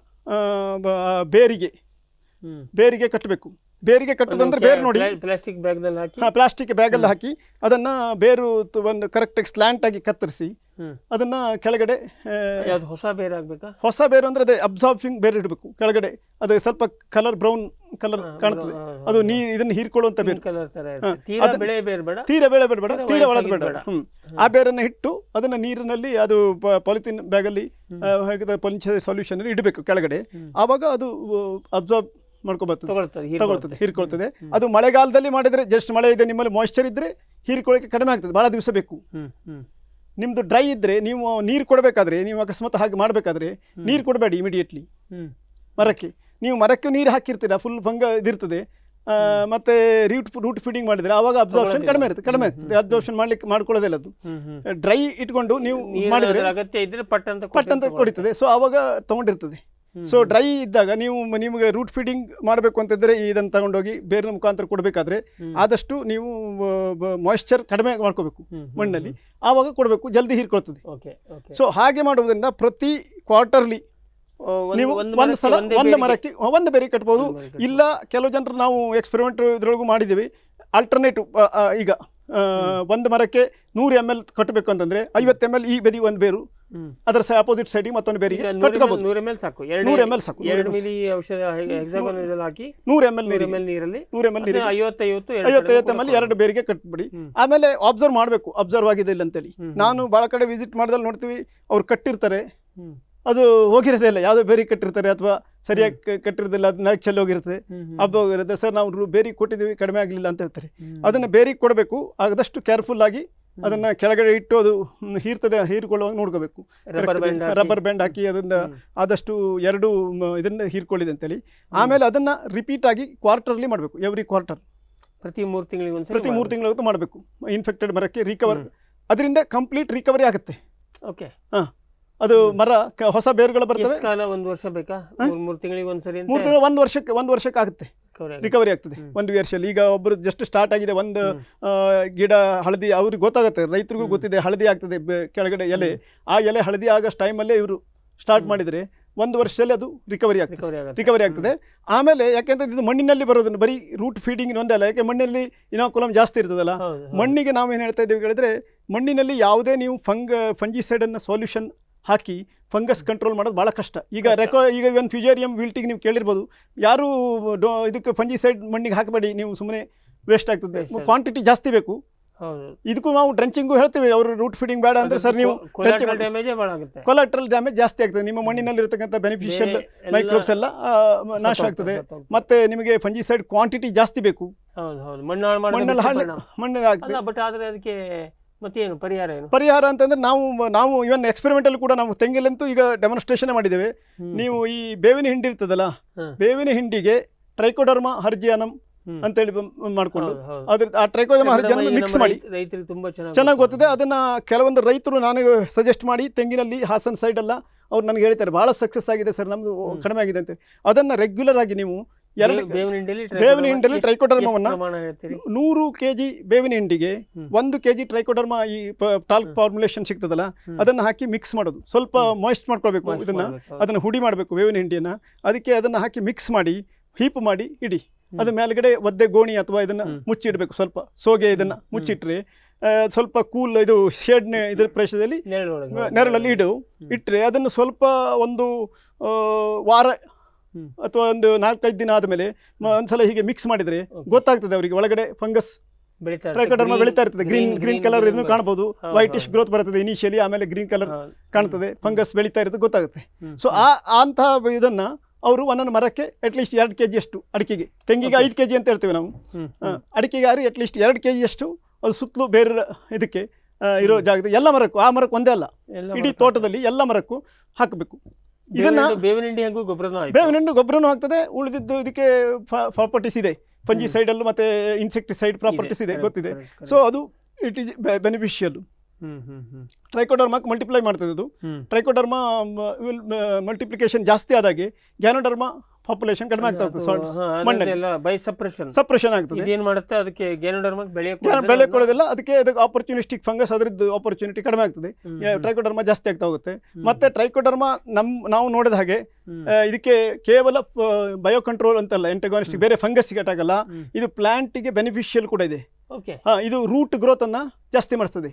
ಬೇರಿಗೆ ಕಟ್ಟಬೇಕು. ಬೇರಿಗೆ ಕಟ್ಟೋದಂದ್ರೆ ಬೇರು ನೋಡಿ ಪ್ಲಾಸ್ಟಿಕ್ ಬ್ಯಾಗ್ನಲ್ಲಿ ಹಾಕಿ, ಪ್ಲಾಸ್ಟಿಕ್ ಬ್ಯಾಗಲ್ಲಿ ಹಾಕಿ ಅದನ್ನು ಬೇರು ಒಂದು ಕರೆಕ್ಟಾಗಿ ಸ್ಲ್ಯಾಂಟ್ ಆಗಿ ಕತ್ತರಿಸಿ ಅದನ್ನು ಕೆಳಗಡೆ ಹೊಸ ಬೇರೆ ಆಗಬೇಕಾ? ಹೊಸ ಬೇರು ಅಂದರೆ ಅದೇ ಅಬ್ಸಾರ್ಬಿಂಗ್ ಬೇರೆ ಇಡಬೇಕು ಕೆಳಗಡೆ. ಅದು ಸ್ವಲ್ಪ ಕಲರ್ ಬ್ರೌನ್ ಕಲರ್ ಕಾಣ್ತದೆ, ಅದು ಇದನ್ನು ಹೀರ್ಕೊಳ್ಳುವಂಥ ಬೇರು. ತೀರಾ ಬೆಳೆ ಬೇಡ, ತೀರಾ ಒಳಗೆ ಬೇಡ. ಆ ಬೇರನ್ನು ಇಟ್ಟು ಅದನ್ನು ನೀರಿನಲ್ಲಿ ಅದು ಪಾಲಿಥಿನ್ ಬ್ಯಾಗಲ್ಲಿ ಪೊಲಿಥಿನ್ ಸೊಲ್ಯೂಷನ್ ಇಡಬೇಕು ಕೆಳಗಡೆ. ಆವಾಗ ಅದು ಅಬ್ಸಾರ್ಬ್ ತಗೊಳ್ತದೆ, ಹೀರ್ಕೊಳ್ತದೆ. ಅದು ಮಳೆಗಾಲದಲ್ಲಿ ಮಾಡಿದರೆ, ಜಸ್ಟ್ ಮಳೆ ಇದೆ ನಿಮ್ಮಲ್ಲಿ ಮಾಯಿಶ್ಚರ್ ಇದ್ದರೆ ಹೀರ್ಕೊಳ್ಳೋಕೆ ಕಡಿಮೆ ಆಗ್ತದೆ, ಭಾಳ ದಿವಸ ಬೇಕು. ನಿಮ್ಮದು ಡ್ರೈ ಇದ್ದರೆ ನೀವು ನೀರು ಕೊಡಬೇಕಾದ್ರೆ, ನೀವು ಅಕಸ್ಮಾತ್ ಹಾಗೆ ಮಾಡಬೇಕಾದ್ರೆ ನೀರು ಕೊಡಬೇಡಿ ಇಮಿಡಿಯೇಟ್ಲಿ ಮರಕ್ಕೆ. ನೀವು ಮರಕ್ಕೆ ನೀರು ಹಾಕಿರ್ತೀರ, ಫುಲ್ ಇದಿರ್ತದೆ. ಮತ್ತೆ ರೂಟ್ ಫೀಡಿಂಗ್ ಮಾಡಿದರೆ ಆವಾಗ ಅಬ್ಸಾರ್ಪ್ಷನ್ ಕಡಿಮೆ ಆಗ್ತದೆ. ಅಬ್ಸಾರ್ಪ್ಷನ್ ಮಾಡ್ಕೊಳ್ಳೋದಿಲ್ಲ ಅದು. ಡ್ರೈ ಇಟ್ಕೊಂಡು ನೀವು ಮಾಡಿದರೆ ಅಗತ್ಯ ಇದ್ದರೆ ಪಟ್ ಅಂತ ಕೊಡಿತದೆ. ಸೊ ಆವಾಗ ತೊಗೊಂಡಿರ್ತದೆ. ಸೊ ಡ್ರೈ ಇದ್ದಾಗ ನಿಮಗೆ ರೂಟ್ ಫೀಡಿಂಗ್ ಮಾಡಬೇಕು ಅಂತಿದ್ರೆ ಇದನ್ನು ತಗೊಂಡೋಗಿ ಬೇರಿನ ಮುಖಾಂತರ ಕೊಡಬೇಕಾದ್ರೆ ಆದಷ್ಟು ನೀವು ಮಾಯಿಶ್ಚರ್ ಕಡಿಮೆ ಮಾಡ್ಕೋಬೇಕು ಮಣ್ಣಲ್ಲಿ, ಆವಾಗ ಕೊಡಬೇಕು, ಜಲ್ದಿ ಹೀರ್ಕೊಳ್ತದೆ. ಸೊ ಹಾಗೆ ಮಾಡುವುದರಿಂದ ಪ್ರತಿ ಕ್ವಾರ್ಟರ್ಲಿ ನೀವು ಒಂದು ಸಲ ಒಂದು ಮರಕ್ಕೆ ಒಂದು ಬೇರೆ ಕಟ್ಬೋದು. ಇಲ್ಲ ಕೆಲವು ಜನರು ನಾವು ಎಕ್ಸ್ಪೆರಿಮೆಂಟ್ ಇದ್ರೊಳಗೂ ಮಾಡಿದ್ದೀವಿ. ಆಲ್ಟರ್ನೇಟಿವ್ ಈಗ ಒಂದು ಮರಕ್ಕೆ 100 ml ಕಟ್ಟಬೇಕು ಅಂತಂದ್ರೆ 50 ml ಈ ಬದಿ ಒಂದು ಬೇರು, ಅದರ ಅಪೋಸಿಟ್ ಸೈಡ್ ಮತ್ತೊಂದು ಬೇರಿಗೆ ಕಟ್ಕೋಬಹುದು. 100 ml ಸಾಕು, 100 ml ಸಾಕು. 2 ಮಿಲಿ ಔಷಧ ಹೆಕ್ಸಾಗೊನಜೋಲ್ ಹಾಕಿ 100 ml ನೀರಲ್ಲಿ 50 ml 2 ಬೇರಿಗೆ ಕಟ್ಬಿಡಿ. ಆಮೇಲೆ ಅಬ್ಸರ್ವ್ ಮಾಡಬೇಕು, ಅಬ್ಸರ್ವ್ ಆಗಿದೆ ಇಲ್ಲ ಅಂತೇಳಿ. ನಾನು ಭಾಳ ಕಡೆ ವಿಸಿಟ್ ಮಾಡಿದಲ್ಲಿ ನೋಡ್ತೀವಿ, ಅವ್ರು ಕಟ್ಟಿರ್ತಾರೆ, ಅದು ಹೋಗಿರೋದೇ ಇಲ್ಲ, ಯಾವುದೋ ಬೇರೆ ಕಟ್ಟಿರ್ತಾರೆ ಅಥವಾ ಸರಿಯಾಗಿ ಕಟ್ಟಿರೋದಿಲ್ಲ, ಅದು ನಾಲ್ಕು ಚೆಲ್ಲಿ ಹೋಗಿರ್ತದೆ, ಹಬ್ಬ ಹೋಗಿರುತ್ತೆ. ಸರ್ ನಾವು ಬೇರೆ ಕೊಟ್ಟಿದ್ದೀವಿ, ಕಡಿಮೆ ಆಗಲಿಲ್ಲ ಅಂತ ಹೇಳ್ತಾರೆ. ಅದನ್ನು ಬೇರೆ ಕೊಡಬೇಕು, ಆದಷ್ಟು ಕೇರ್ಫುಲ್ ಆಗಿ ಅದನ್ನು ಕೆಳಗಡೆ ಇಟ್ಟು ಅದು ಹೀರ್ಕೊಳ್ಳುವಾಗ ನೋಡ್ಕೋಬೇಕು. ರಬ್ಬರ್ ಬ್ಯಾಂಡ್ ಹಾಕಿ ಅದನ್ನು ಆದಷ್ಟು 2 ಇದನ್ನು ಹೀರ್ಕೊಳ್ಳಿದೆ ಅಂತೇಳಿ. ಆಮೇಲೆ ಅದನ್ನು ರಿಪೀಟ್ ಆಗಿ ಕ್ವಾರ್ಟರ್ಲಿ ಮಾಡಬೇಕು, ಎವ್ರಿ ಕ್ವಾರ್ಟರ್, ಪ್ರತಿ 3 ತಿಂಗಳಿಗೆ ಮಾಡಬೇಕು. ಇನ್ಫೆಕ್ಟೆಡ್ ಮರಕ್ಕೆ ರಿಕವರ್, ಅದರಿಂದ ಕಂಪ್ಲೀಟ್ ರಿಕವರಿ ಆಗುತ್ತೆ. ಓಕೆ, ಅದು ಮರ ಹೊಸ ಬೇರುಗಳು ಬರ್ತವೆ. ಒಂದು ವರ್ಷ ಬೇಕಾ? 3 ತಿಂಗಳಿಗೆ ಒಂದ್ಸರಿ? 3 ತಿಂಗಳು, ಒಂದು ವರ್ಷಕ್ಕೆ ಆಗುತ್ತೆ, ರಿಕವರಿ ಆಗ್ತದೆ 1 ವರ್ಷದಲ್ಲಿ. ಈಗ ಒಬ್ಬರು ಜಸ್ಟ್ ಸ್ಟಾರ್ಟ್ ಆಗಿದೆ, ಒಂದು ಗಿಡ ಹಳದಿ, ಅವ್ರಿಗೆ ಗೊತ್ತಾಗುತ್ತೆ, ರೈತರಿಗೂ ಗೊತ್ತಿದೆ ಹಳದಿ ಆಗ್ತದೆ ಕೆಳಗಡೆ ಎಲೆ. ಆ ಎಲೆ ಹಳದಿ ಆಗೋ ಟೈಮಲ್ಲೇ ಇವರು ಸ್ಟಾರ್ಟ್ ಮಾಡಿದರೆ 1 ವರ್ಷದಲ್ಲಿ ಅದು ರಿಕವರಿ ಆಗ್ತದೆ. ಆಮೇಲೆ ಯಾಕೆಂದ್ರೆ ಇದು ಮಣ್ಣಿನಲ್ಲಿ ಬರೋದನ್ನು ಬರೀ ರೂಟ್ ಫೀಡಿಂಗ್ ಒಂದೇ ಅಲ್ಲ, ಯಾಕೆ ಮಣ್ಣಿನಲ್ಲಿ ಇನಾಕುಲಮ್ ಜಾಸ್ತಿ ಇರ್ತದಲ್ಲ. ಮಣ್ಣಿಗೆ ನಾವೇನು ಹೇಳ್ತಾ ಇದ್ದೀವಿ ಹೇಳಿದ್ರೆ, ಮಣ್ಣಿನಲ್ಲಿ ಯಾವುದೇ ನೀವು ಫಂಜಿಸೈಡನ್ನು ಸೊಲ್ಯೂಷನ್ ಹಾಕಿ ಫಂಗಸ್ ಕಂಟ್ರೋಲ್ ಮಾಡೋದು ಭಾಳ ಕಷ್ಟ. ಈಗ ಇವನ್ ಫ್ಯೂಜೇರಿಯಂ ವಿಲ್ಟಿಗೆ ನೀವು ಕೇಳಿರ್ಬೋದು, ಯಾರು ಇದಕ್ಕೆ ಫಂಜಿಸೈಡ್ ಮಣ್ಣಿಗೆ ಹಾಕಬೇಡಿ, ನೀವು ಸುಮ್ಮನೆ ವೇಸ್ಟ್ ಆಗ್ತದೆ, ಕ್ವಾಂಟಿಟಿ ಜಾಸ್ತಿ ಬೇಕು. ಇದಕ್ಕೂ ನಾವು ಡ್ರೆಂಚಿಂಗು ಹೇಳ್ತೀವಿ, ಅವರು ರೂಟ್ ಫೀಡಿಂಗ್ ಬೇಡ ಅಂದರೆ ಸರ್ ನೀವು ಕೊಲಾಟ್ರಲ್ ಡ್ಯಾಮೇಜ್ ಜಾಸ್ಟಿ ಆಗ್ತದೆ, ನಿಮ್ಮ ಮಣ್ಣಿನಲ್ಲಿ ಇರತಕ್ಕಂಥ ಬೆನಿಫಿಷಿಯಲ್ ಮೈಕ್ರೋಬ್ಸ್ ಎಲ್ಲ ನಾಶ ಆಗ್ತದೆ. ಮತ್ತೆ ನಿಮಗೆ ಫಂಜಿಸೈಡ್ ಕ್ವಾಂಟಿಟಿ ಜಾಸ್ತಿ ಬೇಕು, ಮಣ್ಣಲ್ಲಿ ಆಗ್ತದೆ. ಮತ್ತೇನು ಪರಿಹಾರ ಅಂತಂದ್ರೆ ನಾವು ಇವನ್ ಎಕ್ಸ್ಪೆರಿಮೆಂಟಲ್ಲಿ ಕೂಡ ನಾವು ತೆಂಗಿಲಂತೂ ಈಗ ಡೆಮಾನ್ಸ್ಟ್ರೇಷನ್ ಮಾಡಿದ್ದೇವೆ. ನೀವು ಈ ಬೇವಿನ ಹಿಂಡಿ ಇರ್ತದಲ್ಲ, ಬೇವಿನ ಹಿಂಡಿಗೆ ಟ್ರೈಕೋಡರ್ಮಾ ಹರ್ಜಿಯಾನಮ್ ಅಂತೇಳಿ ಮಾಡ್ಕೊಂಡು ಆ ಟ್ರೈಕೋಡರ್ಮಾ ಹರ್ಜಿಯಾನಮ್ ಮಿಕ್ಸ್ ಮಾಡಿ, ಚೆನ್ನಾಗಿ ಗೊತ್ತಿದೆ. ಅದನ್ನ ಕೆಲವೊಂದು ರೈತರು ನನಗೆ ಸಜೆಸ್ಟ್ ಮಾಡಿ, ತೆಂಗಿನಲ್ಲಿ ಹಾಸನ್ ಸೈಡ್ ಎಲ್ಲ ಅವ್ರು ನನಗೆ ಹೇಳ್ತಾರೆ ಭಾಳ ಸಕ್ಸಸ್ ಆಗಿದೆ ಸರ್, ನಮ್ದು ಕಡಿಮೆ ಆಗಿದೆ ಅಂತ. ಅದನ್ನ ರೆಗ್ಯುಲರ್ ಆಗಿ ನೀವು ಬೇವಿನ ಹಿಂಡಿಯಲ್ಲಿ ಟ್ರೈಕೋಡರ್ಮಾವನ್ನು 100 kg ಬೇವಿನ ಹಿಂಡಿಗೆ 1 kg ಟ್ರೈಕೋಡರ್ಮಾ ಈ ಟಾಲ್ಕ್ ಫಾರ್ಮುಲೇಷನ್ ಸಿಗ್ತದಲ್ಲ, ಅದನ್ನು ಹಾಕಿ ಮಿಕ್ಸ್ ಮಾಡೋದು. ಸ್ವಲ್ಪ ಮಾಯಿಸ್ಟ್ ಮಾಡ್ಕೋಬೇಕು, ಅದನ್ನು ಹುಡಿ ಮಾಡಬೇಕು ಬೇವಿನ ಹಿಂಡಿಯನ್ನು. ಅದಕ್ಕೆ ಅದನ್ನು ಹಾಕಿ ಮಿಕ್ಸ್ ಮಾಡಿ ಹೀಪ್ ಮಾಡಿ ಇಡಿ. ಅದು ಮೇಲ್ಗಡೆ ಒದ್ದೆ ಗೋಣಿ ಅಥವಾ ಇದನ್ನು ಮುಚ್ಚಿಡಬೇಕು, ಸ್ವಲ್ಪ ಸೋಗೆ ಇದನ್ನು ಮುಚ್ಚಿಟ್ರೆ ಸ್ವಲ್ಪ ಕೂಲ್ ಇದು ಶೇಡ್ ಇದ್ರ ಪ್ರದೇಶದಲ್ಲಿ ನೆರಳಲ್ಲಿ ಇಟ್ಟರೆ ಅದನ್ನು ಸ್ವಲ್ಪ ಒಂದು ವಾರ ಅಥವಾ ಒಂದು 4-5 ದಿನ ಆದಮೇಲೆ ಒಂದ್ಸಲ ಹೀಗೆ ಮಿಕ್ಸ್ ಮಾಡಿದರೆ ಗೊತ್ತಾಗ್ತದೆ ಅವರಿಗೆ ಒಳಗಡೆ ಫಂಗಸ್ ಟ್ರೈಕೋಡರ್ಮಾ ಬೆಳೀತಾ ಇರ್ತದೆ. ಗ್ರೀನ್ ಕಲರ್ ಇದನ್ನು ಕಾಣ್ಬೋದು. ವೈಟಿಶ್ ಗ್ರೋತ್ ಬರ್ತದೆ ಇನಿಷಿಯಲಿ, ಆಮೇಲೆ ಗ್ರೀನ್ ಕಲರ್ ಕಾಣ್ತದೆ, ಫಂಗಸ್ ಬೆಳೀತಾ ಇರ್ತದೆ ಗೊತ್ತಾಗುತ್ತೆ. ಸೊ ಅಂತಹ ಇದನ್ನ ಅವರು ಒಂದೊಂದು ಮರಕ್ಕೆ ಅಟ್ಲೀಸ್ಟ್ 2 kg ಅಷ್ಟು, ಅಡಿಕೆಗೆ, ತೆಂಗಿಗೆ 5 kg ಅಂತ ಹೇಳ್ತೇವೆ ನಾವು, ಅಡಿಕೆಗೆ ಅಟ್ಲೀಸ್ಟ್ 2 kg ಅಷ್ಟು ಅದು ಸುತ್ತಲೂ ಬೇರೆ ಇದಕ್ಕೆ ಇರೋ ಜಾಗದಲ್ಲಿ ಎಲ್ಲ ಮರಕ್ಕೂ, ಆ ಮರಕ್ಕೆ ಒಂದೇ ಅಲ್ಲ, ಇಡೀ ತೋಟದಲ್ಲಿ ಎಲ್ಲ ಮರಕ್ಕೂ ಹಾಕಬೇಕು. ಇದನ್ನ ಬೇವಿನ ಹಿಂಡಿ ಗೊಬ್ಬರನೂ ಆಗ್ತದೆ. ಉಳಿದಿದ್ದು ಇದಕ್ಕೆ ಪ್ರಾಪರ್ಟೀಸ್ ಇದೆ, ಫಂಜಿಸೈಡಲ್ ಮತ್ತೆ ಇನ್ಸೆಕ್ಟಿಸೈಡ್ ಪ್ರಾಪರ್ಟೀಸ್ ಇದೆ, ಗೊತ್ತಿದೆ. ಸೊ ಅದು ಇಟ್ ಈಸ್ ಬೆನಿಫಿಷಿಯಲ್. ಟ್ರೈಕೋಡರ್ಮಾಕ್ಕೆ ಮಲ್ಟಿಪ್ಲೈ ಮಾಡ್ತದೆ ಅದು. ಟ್ರೈಕೋಡರ್ಮಾ ಮಲ್ಟಿಪ್ಲಿಕೇಶನ್ ಜಾಸ್ತಿ ಆದಾಗೆ ಗ್ಯಾನೋಡರ್ಮಾ ಪಾಪ್ಯುಲೇಷನ್ ಕಡಿಮೆ ಆಗ್ತಾ ಹೋಗ್ತದೆ, ಸಪ್ರೆಷನ್ ಆಗ್ತದೆ. ಏನು ಮಾಡುತ್ತೆ ಅದಕ್ಕೆ ಗ್ಯಾನೋಡರ್ಮಾಕ್ಕೆ ಬೆಳೆ ಕೊಡೋದಿಲ್ಲ, ಅದಕ್ಕೆ ಆಪರ್ಚುನಿಸ್ಟಿಕ್ ಫಂಗಸ್ ಅದರದ್ದು ಆಪರ್ಚುನಿಟಿ ಕಡಿಮೆ ಆಗ್ತದೆ, ಟ್ರೈಕೋಡರ್ಮಾ ಜಾಸ್ತಿ ಆಗ್ತಾ ಹೋಗುತ್ತೆ. ಮತ್ತೆ ಟ್ರೈಕೋಡರ್ಮಾ ನಾವು ನೋಡಿದ ಹಾಗೆ ಇದಕ್ಕೆ ಕೇವಲ ಬಯೋ ಕಂಟ್ರೋಲ್ ಅಂತಲ್ಲ, ಎಂಟಗಾನಿಸ್ಟಿಕ್ ಬೇರೆ ಫಂಗಸ್ಗೆ ಅಟ್ಯಾಕ್ ಅಲ್ಲ, ಇದು ಪ್ಲಾಂಟಿಗೆ ಬೆನಿಫಿಷಿಯಲ್ ಕೂಡ ಇದೆ. ಇದು ರೂಟ್ ಗ್ರೋತ್ ಅನ್ನ ಜಾಸ್ತಿ ಮಾಡ್ತದೆ,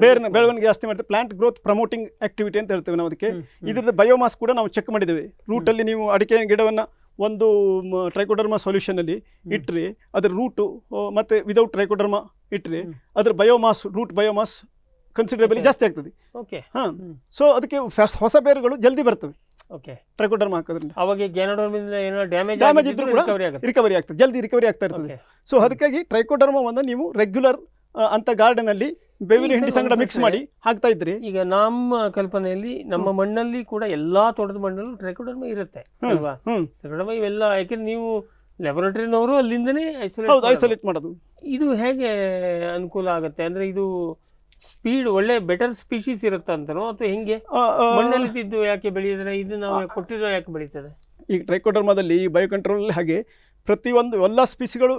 ಬೇರಿನ ಬೆಳವಣಿಗೆ ಜಾಸ್ತಿ ಮಾಡ್ತದೆ, ಪ್ಲಾಂಟ್ ಗ್ರೋತ್ ಪ್ರಮೋಟಿಂಗ್ ಆಕ್ಟಿವಿಟಿ ಅಂತ ಹೇಳ್ತೇವೆ ನಾವು ಅದಕ್ಕೆ. ಇದ್ರದ್ದು ಬಯೋಮಾಸ್ ಕೂಡ ನಾವು ಚೆಕ್ ಮಾಡಿದ್ದೇವೆ. ರೂಟಲ್ಲಿ ನೀವು ಅಡಿಕೆ ಗಿಡವನ್ನು ಒಂದು ಟ್ರೈಕೋಡರ್ಮಾ ಸೊಲ್ಯೂಷನ್ ಅಲ್ಲಿ ಇಟ್ಟರೆ ಅದರ ರೂಟು ಮತ್ತೆ ವಿದೌಟ್ ಟ್ರೈಕೋಡರ್ಮಾ ಇಟ್ಟರೆ ಅದರ ಬಯೋಮಾಸ್, ರೂಟ್ ಬಯೋಮಾಸ್ ಕನ್ಸಿಡರಬಲಿ ಜಾಸ್ತಿ ಆಗ್ತದೆ. ಸೊ ಅದಕ್ಕೆ ಹೊಸ ಬೇರುಗಳು ಜಲ್ದಿ ಬರ್ತವೆ ಟ್ರೈಕೋಡರ್ಮಾ ಹಾಕೋದ್ರಿಂದ. ಅವಾಗ ಡ್ಯಾಮೇಜ್ ಇದ್ರೂ ಕೂಡ ರಿಕವರಿ ಆಗ್ತದೆ, ಜಲ್ದಿ ರಿಕವರಿ ಆಗ್ತಾ ಇರ್ತದೆ. ಸೊ ಅದಕ್ಕಾಗಿ ಟ್ರೈಕೋಡರ್ಮಾವನ್ನು ನೀವು ರೆಗ್ಯುಲರ್ ಅಂತ ಗಾರ್ಡನ್ ಅಲ್ಲಿ ಬೇವಿನ ಹಿಂಡಿ ಸಂಗಡ ಮಿಕ್ಸ್ ಮಾಡಿ ಹಾಕ್ತಾ ಇದ್ರಿ. ಈಗ ನಮ್ಮ ಕಲ್ಪನೆಯಲ್ಲಿ ನಮ್ಮ ಮಣ್ಣಲ್ಲಿ ಕೂಡ ಎಲ್ಲಾ ತೋಟದ ಮಣ್ಣಲ್ಲೂ ಟ್ರೈಕೋಡರ್ಮಾ ಇರುತ್ತೆ ಅಲ್ವಾ? ಟ್ರೈಕೋಡರ್ಮಾ ಇವೆಲ್ಲ ಯಾಕೆಂದ್ರೆ ನೀವು ಲ್ಯಾಬೊರೇಟರಿನವರು ಅಲ್ಲಿಂದನೇ ಐಸೋಲೇಟ್ ಮಾಡೋದು. ಇದು ಹೇಗೆ ಅನುಕೂಲ ಆಗುತ್ತೆ ಅಂದ್ರೆ ಇದು ಸ್ಪೀಡ್ ಒಳ್ಳೆ ಬೆಟರ್ ಸ್ಪೀಶೀಸ್ ಇರುತ್ತೆ ಅಂತನೋ ಅಥವಾ ಹೆಂಗೆ? ಮಣ್ಣಲ್ಲಿ ಇದ್ದು ಯಾಕೆ ಬೆಳೆಯುತ್ತೆ, ಇದು ನಾವು ಕೊಟ್ಟಿರೋ ಯಾಕೆ ಬೆಳೀತದೆ? ಈಗ ಟ್ರೈಕೋಡರ್ಮಾದಲ್ಲಿ ಬಯೋ ಕಂಟ್ರೋಲ್ ಹಾಗೆ ಪ್ರತಿಯೊಂದು ಎಲ್ಲ ಸ್ಪೀಸಿಗಳು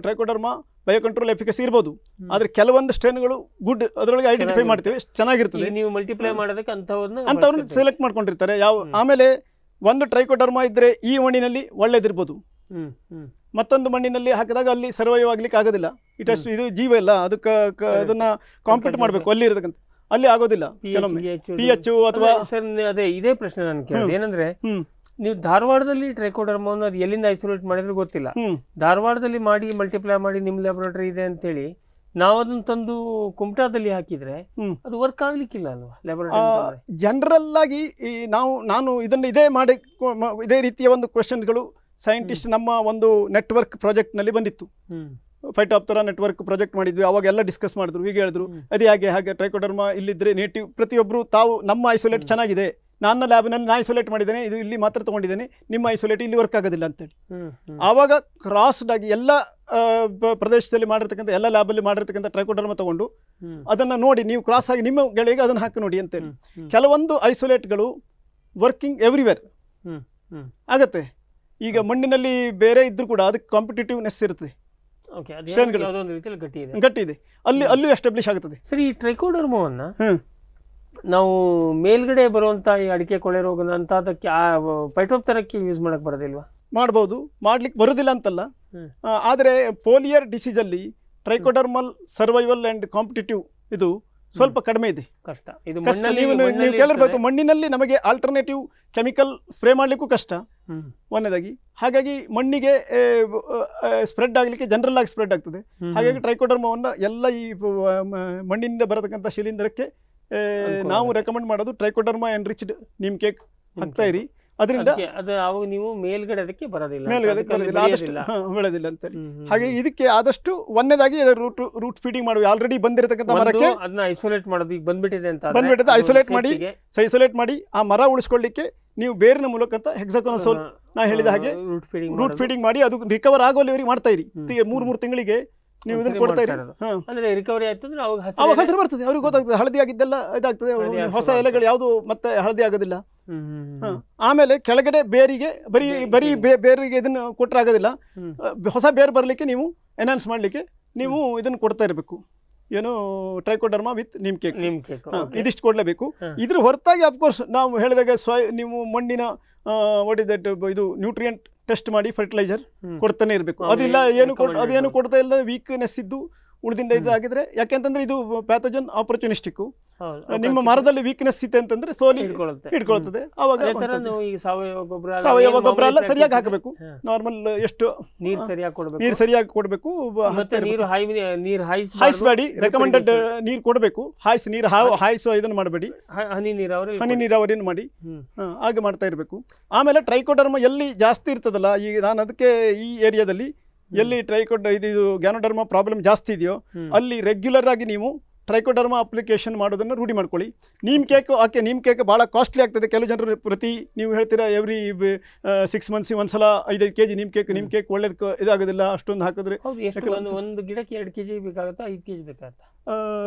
ಟ್ರೈಕೋಡರ್ಮಾ ಬಯೋ ಕಂಟ್ರೋಲ್ ಎಫಿಕಸಿ ಇರ್ಬೋದು, ಆದ್ರೆ ಕೆಲವೊಂದು ಸ್ಟ್ರೇನ್ಗಳು ಗುಡ್ ಅದರೊಳಗೆ ಐಡೆಂಟಿಫೈ ಮಾಡ್ತೀವಿ, ಚೆನ್ನಾಗಿರ್ತದೆ. ನೀವು ಮಲ್ಟಿಪ್ಲೈ ಮಾಡೋದಕ್ಕೆ ಅಂತವ್ರನ್ನ ಸೆಲೆಕ್ಟ್ ಮಾಡ್ಕೊಂಡಿರ್ತಾರೆ. ಆಮೇಲೆ ಒಂದು ಟ್ರೈಕೋಡರ್ಮಾ ಇದ್ರೆ ಈ ಮಣ್ಣಿನಲ್ಲಿ ಒಳ್ಳೇದಿರ್ಬೋದು, ಮತ್ತೊಂದು ಮಣ್ಣಿನಲ್ಲಿ ಹಾಕಿದಾಗ ಅಲ್ಲಿ ಸರ್ವೈವ್ ಆಗ್ಲಿಕ್ಕೆ ಆಗೋದಿಲ್ಲ. ಇದು ಜೀವ ಇಲ್ಲ, ಅದಕ್ಕೆ ಅದನ್ನ ಕಾಂಪೀಟ್ ಮಾಡಬೇಕು ಅಲ್ಲಿ ಇರತಕ್ಕಂಥ, ಅಲ್ಲಿ ಆಗೋದಿಲ್ಲ ಕೆಲವೊಮ್ಮೆ pH ಅಥವಾ. ಸರ್ ಅದೇ ಇದೇ ಪ್ರಶ್ನೆ ನಾನು ಕೇಳೋದು ಏನಂದ್ರೆ, ನೀವು ಧಾರವಾಡದಲ್ಲಿ ಟ್ರೈಕೋಡರ್ಮಾವನ್ನು ಅದು ಎಲ್ಲಿಂದ ಐಸೋಲೇಟ್ ಮಾಡಿದ್ರೆ ಗೊತ್ತಿಲ್ಲ, ಧಾರವಾಡದಲ್ಲಿ ಮಾಡಿ ಮಲ್ಟಿಪ್ಲೈ ಮಾಡಿ ನಿಮ್ಮ ಲ್ಯಾಬೊರೇಟರಿ ಇದೆ ಅಂತೇಳಿ ನಾವು ಅದನ್ನ ತಂದು ಕುಮಟಾದಲ್ಲಿ ಹಾಕಿದ್ರೆ ಅದು ವರ್ಕ್ ಆಗ್ಲಿಕ್ಕಿಲ್ಲ ಅಲ್ವಾ ಲ್ಯಾಬೊರೇಟರಿ? ಜನರಲ್ ಆಗಿ ನಾನು ಇದನ್ನ ಇದೇ ರೀತಿಯ ಒಂದು ಕ್ವೆಶನ್ಗಳು ಸೈಂಟಿಸ್ಟ್ ನಮ್ಮ ಒಂದು ನೆಟ್ವರ್ಕ್ ಪ್ರಾಜೆಕ್ಟ್ನಲ್ಲಿ ಬಂದಿತ್ತು. ಫೈಟಾಪ್ತರಾ ನೆಟ್ವರ್ಕ್ ಪ್ರಾಜೆಕ್ಟ್ ಮಾಡಿದ್ವಿ, ಅವಾಗ ಎಲ್ಲ ಡಿಸ್ಕಸ್ ಮಾಡಿದ್ರು. ಈಗ ಹೇಳಿದ್ರು ಅದೇ ಹಾಗೆ ಟ್ರೈಕೋಡರ್ಮಾ ಇಲ್ಲಿದ್ರೆ ನೇಟಿವ್ ಪ್ರತಿಯೊಬ್ಬರು ತಾವು ನಮ್ಮ ಐಸೋಲೇಟ್ ಚೆನ್ನಾಗಿದೆ, ನನ್ನ ಲ್ಯಾಬ್ನಲ್ಲಿ ನಾ ಐಸೋಲೇಟ್ ಮಾಡಿದ್ದೇನೆ, ಇದು ಇಲ್ಲಿ ಮಾತ್ರ ತೊಗೊಂಡಿದ್ದೇನೆ, ನಿಮ್ಮ ಐಸೋಲೇಟ್ ಇಲ್ಲಿ ವರ್ಕ್ ಆಗೋದಿಲ್ಲ ಅಂತೇಳಿ. ಆವಾಗ ಕ್ರಾಸ್ಡ್ ಆಗಿ ಎಲ್ಲ ಪ್ರದೇಶದಲ್ಲಿ ಮಾಡಿರ್ತಕ್ಕಂಥ ಎಲ್ಲ ಲ್ಯಾಬಲ್ಲಿ ಮಾಡಿರ್ತಕ್ಕಂಥ ಟ್ರೈಕೋಡರ್ಮಾ ತಗೊಂಡು ಅದನ್ನು ನೋಡಿ ನೀವು ಕ್ರಾಸ್ ಆಗಿ ನಿಮ್ಮ ಗೆಳೆಗೆ ಅದನ್ನು ಹಾಕಿ ನೋಡಿ ಅಂತೇಳಿ. ಕೆಲವೊಂದು ಐಸೋಲೇಟ್ಗಳು ವರ್ಕಿಂಗ್ ಎವ್ರಿವೇರ್ ಆಗತ್ತೆ. ಈಗ ಮಣ್ಣಿನಲ್ಲಿ ಬೇರೆ ಇದ್ರೂ ಕೂಡ ಅದಕ್ಕೆ ಕಾಂಪಿಟೇಟಿವ್ನೆಸ್ ಇರ್ತದೆ, ಗಟ್ಟಿ ಇದೆ, ಅಲ್ಲೂ ಎಸ್ಟಾಬ್ಲಿಷ್ ಆಗುತ್ತದೆ. ಸರಿ, ಈ ಟ್ರೈಕೋಡರ್ಮಾವನ್ನ ನಾವು ಮೇಲ್ಗಡೆ ಬರುವಂತ ಈ ಅಡಿಕೆ ಕೊಳೆ ರೋಗದ ಅಂತ ಅದಕ್ಕೆ ಫೈಟೋಪ್ತರಕ್ಕೆ ಯೂಸ್ ಮಾಡಕ್ ಬರೋದಿಲ್ವಾ? ಮಾಡ್ಬೋದು, ಮಾಡ್ಲಿಕ್ಕೆ ಬರೋದಿಲ್ಲ ಅಂತಲ್ಲ. ಆದರೆ ಫೋಲಿಯರ್ ಡಿಸೀಸ್ ಅಲ್ಲಿ ಟ್ರೈಕೋಡರ್ಮಲ್ ಸರ್ವೈವಲ್ ಅಂಡ್ ಕಾಂಪಿಟೇಟಿವ್ ಇದು ಸ್ವಲ್ಪ ಕಡಿಮೆ ಇದೆ, ಕಷ್ಟ. ನೀವು ಕೇಳಿರ್ಬೇಕು, ಮಣ್ಣಿನಲ್ಲಿ ನಮಗೆ ಆಲ್ಟರ್ನೇಟಿವ್ ಕೆಮಿಕಲ್ ಸ್ಪ್ರೇ ಮಾಡ್ಲಿಕ್ಕೂ ಕಷ್ಟ ಒಂದನೇದಾಗಿ. ಹಾಗಾಗಿ ಮಣ್ಣಿಗೆ ಸ್ಪ್ರೆಡ್ ಆಗಲಿಕ್ಕೆ ಜನರಲ್ ಆಗಿ ಸ್ಪ್ರೆಡ್ ಆಗ್ತದೆ. ಹಾಗಾಗಿ ಟ್ರೈಕೋಡರ್ಮಾವನ್ನು ಎಲ್ಲ ಈ ಮಣ್ಣಿನಿಂದ ಬರತಕ್ಕಂಥ ಶಿಲೀಂಧ್ರಕ್ಕೆ ನಾವು ರೆಕಮೆಂಡ್ ಮಾಡೋದು ಟ್ರೈಕೋಡರ್ಮಾ ಎನ್ರಿಚ್ಡ್ ನೀಮ್ ಕೇಕ್ ಹಾಕ್ತಾ ಇರಿ. ಅದರಿಂದ ನೀವು ಮೇಲ್ಗಡೆ ಅದಕ್ಕೆ ಬರೋದಿಲ್ಲ, ಆದಷ್ಟು ಬೆಳೆದಿಲ್ಲ ಅಂತೇಳಿ. ಹಾಗೆ ಇದಕ್ಕೆ ಆದಷ್ಟು ಒಂದೇದಾಗಿ ರೂಟ್ ಫೀಡಿಂಗ್ ಮಾಡುವ ಆಲ್ರೆಡಿ ಬಂದಿರತಕ್ಕಂಥ ಮರಕ್ಕೆ ಅದನ್ನ ಐಸೋಲೇಟ್ ಮಾಡೋದು. ಈಗ ಬಂದ್ಬಿಟ್ಟಿದೆ ಐಸೋಲೇಟ್ ಮಾಡಿ ಆ ಮರ ಉಳಿಸ್ಕೊಳ್ಳಿಕ್ಕೆ ನೀವು ಬೇರಿನ ಮೂಲಕ ಅಂತ ಹೆಕ್ಸಾಕೋನಸೋಲ್ ನಾ ಹೇಳಿದ ಹಾಗೆ ರೂಟ್ ಫೀಡಿಂಗ್ ಮಾಡಿ ಅದು ರಿಕವರ್ ಆಗೋಲ್ಲಿವರೆಗೆ ಮಾಡ್ತಾ ಇರಿ. 3 ತಿಂಗಳಿಗೆ ನೀವು ಇದನ್ನು ಕೊಡ್ತಾ ಇರಿ. ಅಂದ್ರೆ ರಿಕವರಿ ಆಯ್ತು ಅಂದ್ರೆ ಅವಾಗ ಹಸಿರು ಬರ್ತದೆ, ಅವ್ರಿಗೆ ಗೊತ್ತಾಗ್ತದೆ, ಹಳದಿ ಆಗಿದ್ದೆಲ್ಲ ಇದಾಗ್ತದೆ, ಹೊಸ ಎಲೆಗಳು ಯಾವುದು ಮತ್ತೆ ಹಳದಿ ಆಗೋದಿಲ್ಲ. ಆಮೇಲೆ ಕೆಳಗಡೆ ಬೇರಿಗೆ ಬರೀ ಬೇರಿಗೆ ಇದನ್ನು ಕೊಟ್ಟರೆ ಆಗೋದಿಲ್ಲ, ಹೊಸ ಬೇರು ಬರಲಿಕ್ಕೆ ನೀವು ಎನ್ಹಾನ್ಸ್ ಮಾಡಲಿಕ್ಕೆ ನೀವು ಇದನ್ನು ಕೊಡ್ತಾ ಇರಬೇಕು. ಏನು ಟ್ರೈಕೋಡರ್ಮಾ ವಿತ್ ನೀಮ್ ಕೇಕ್ ಇದಿಷ್ಟು ಕೊಡಲೇಬೇಕು. ಇದ್ರ ಹೊರತಾಗಿ ಅಫ್ಕೋರ್ಸ್ ನಾವು ಹೇಳಿದಾಗ ನೀವು ಮಣ್ಣಿನ ಇದು ನ್ಯೂಟ್ರಿಯೆಂಟ್ ಟೆಸ್ಟ್ ಮಾಡಿ ಫರ್ಟಿಲೈಸರ್ ಕೊಡ್ತಾನೆ ಇರಬೇಕು. ಅದಿಲ್ಲ ಅದೇನು ಕೊಡ್ತಾ ಇಲ್ಲ, ವೀಕ್ನೆಸ್ ಇದ್ದು ಉಳಿದಿಂದ ಇದಾಗಿದ್ರೆ, ಯಾಕೆಂತಂದ್ರೆ ಇದು ಪ್ಯಾಥೋಜನ್ ಆಪರ್ಚುನಿಸ್ಟಿಕ್. ಹೌದು, ನಿಮ್ಮ ಮರದಲ್ಲಿ ವೀಕ್ನೆಸ್ ಇದೆ ಅಂತಂದ್ರೆ ಸೋಲಿ ಇಟ್ಕೊಳ್ತದೆ. ಅವಾಗ ಸಾವಯವ ಗೊಬ್ಬರ ಎಲ್ಲ ಸರಿಯಾಗಿ ಹಾಕಬೇಕು. ನಾರ್ಮಲ್ ಎಷ್ಟು ನೀರು ಸರಿಯಾಗಿ ಕೊಡಬೇಕು. ನೀರು ಹಾಯಿಸಬೇಡಿ, ರೆಕಮೆಂಡೆಡ್ ನೀರು ಕೊಡಬೇಕು. ಹಾಯಿಸುವ ಇದನ್ನು ಮಾಡಬೇಡಿ, ಹನಿ ನೀರಾವರಿಯನ್ನು ಮಾಡಿ ಹಾಗೆ ಮಾಡ್ತಾ ಇರಬೇಕು. ಆಮೇಲೆ ಟ್ರೈಕೋಡರ್ಮ ಎಲ್ಲಿ ಜಾಸ್ತಿ ಇರ್ತದಲ್ಲ, ಈಗ ನಾನು ಅದಕ್ಕೆ ಈ ಏರಿಯಾದಲ್ಲಿ ಎಲ್ಲಿ ಇದು ಗ್ಯಾನೋಡರ್ಮ ಪ್ರಾಬ್ಲಮ್ ಜಾಸ್ತಿ ಇದೆಯೋ ಅಲ್ಲಿ ರೆಗ್ಯುಲರ್ ಆಗಿ ನೀವು ಟ್ರೈಕೋಡರ್ಮ ಅಪ್ಲಿಕೇಶನ್ ಮಾಡೋದನ್ನು ರೂಢಿ ಮಾಡ್ಕೊಳ್ಳಿ. ನೀಮ್ ಕೇಕ್ ಭಾಳ ಕಾಸ್ಟ್ಲಿ ಆಗ್ತದೆ. ಕೆಲವು ಜನರು ನೀವು ಹೇಳ್ತೀರಾ ಎವ್ರಿ 6 ಮಂತ್ಸ್ ಒಂದ್ಸಲ 5 kg ನೀಮ್ ಕೇಕ್ ಒಳ್ಳೇದು ಇದಾಗೋದಿಲ್ಲ ಅಷ್ಟೊಂದು ಹಾಕಿದ್ರೆ. ಒಂದು ಗಿಡಕ್ಕೆ 2 kg ಬೇಕಾಗುತ್ತಾ 5 kg ಬೇಕಾಗುತ್ತಾ?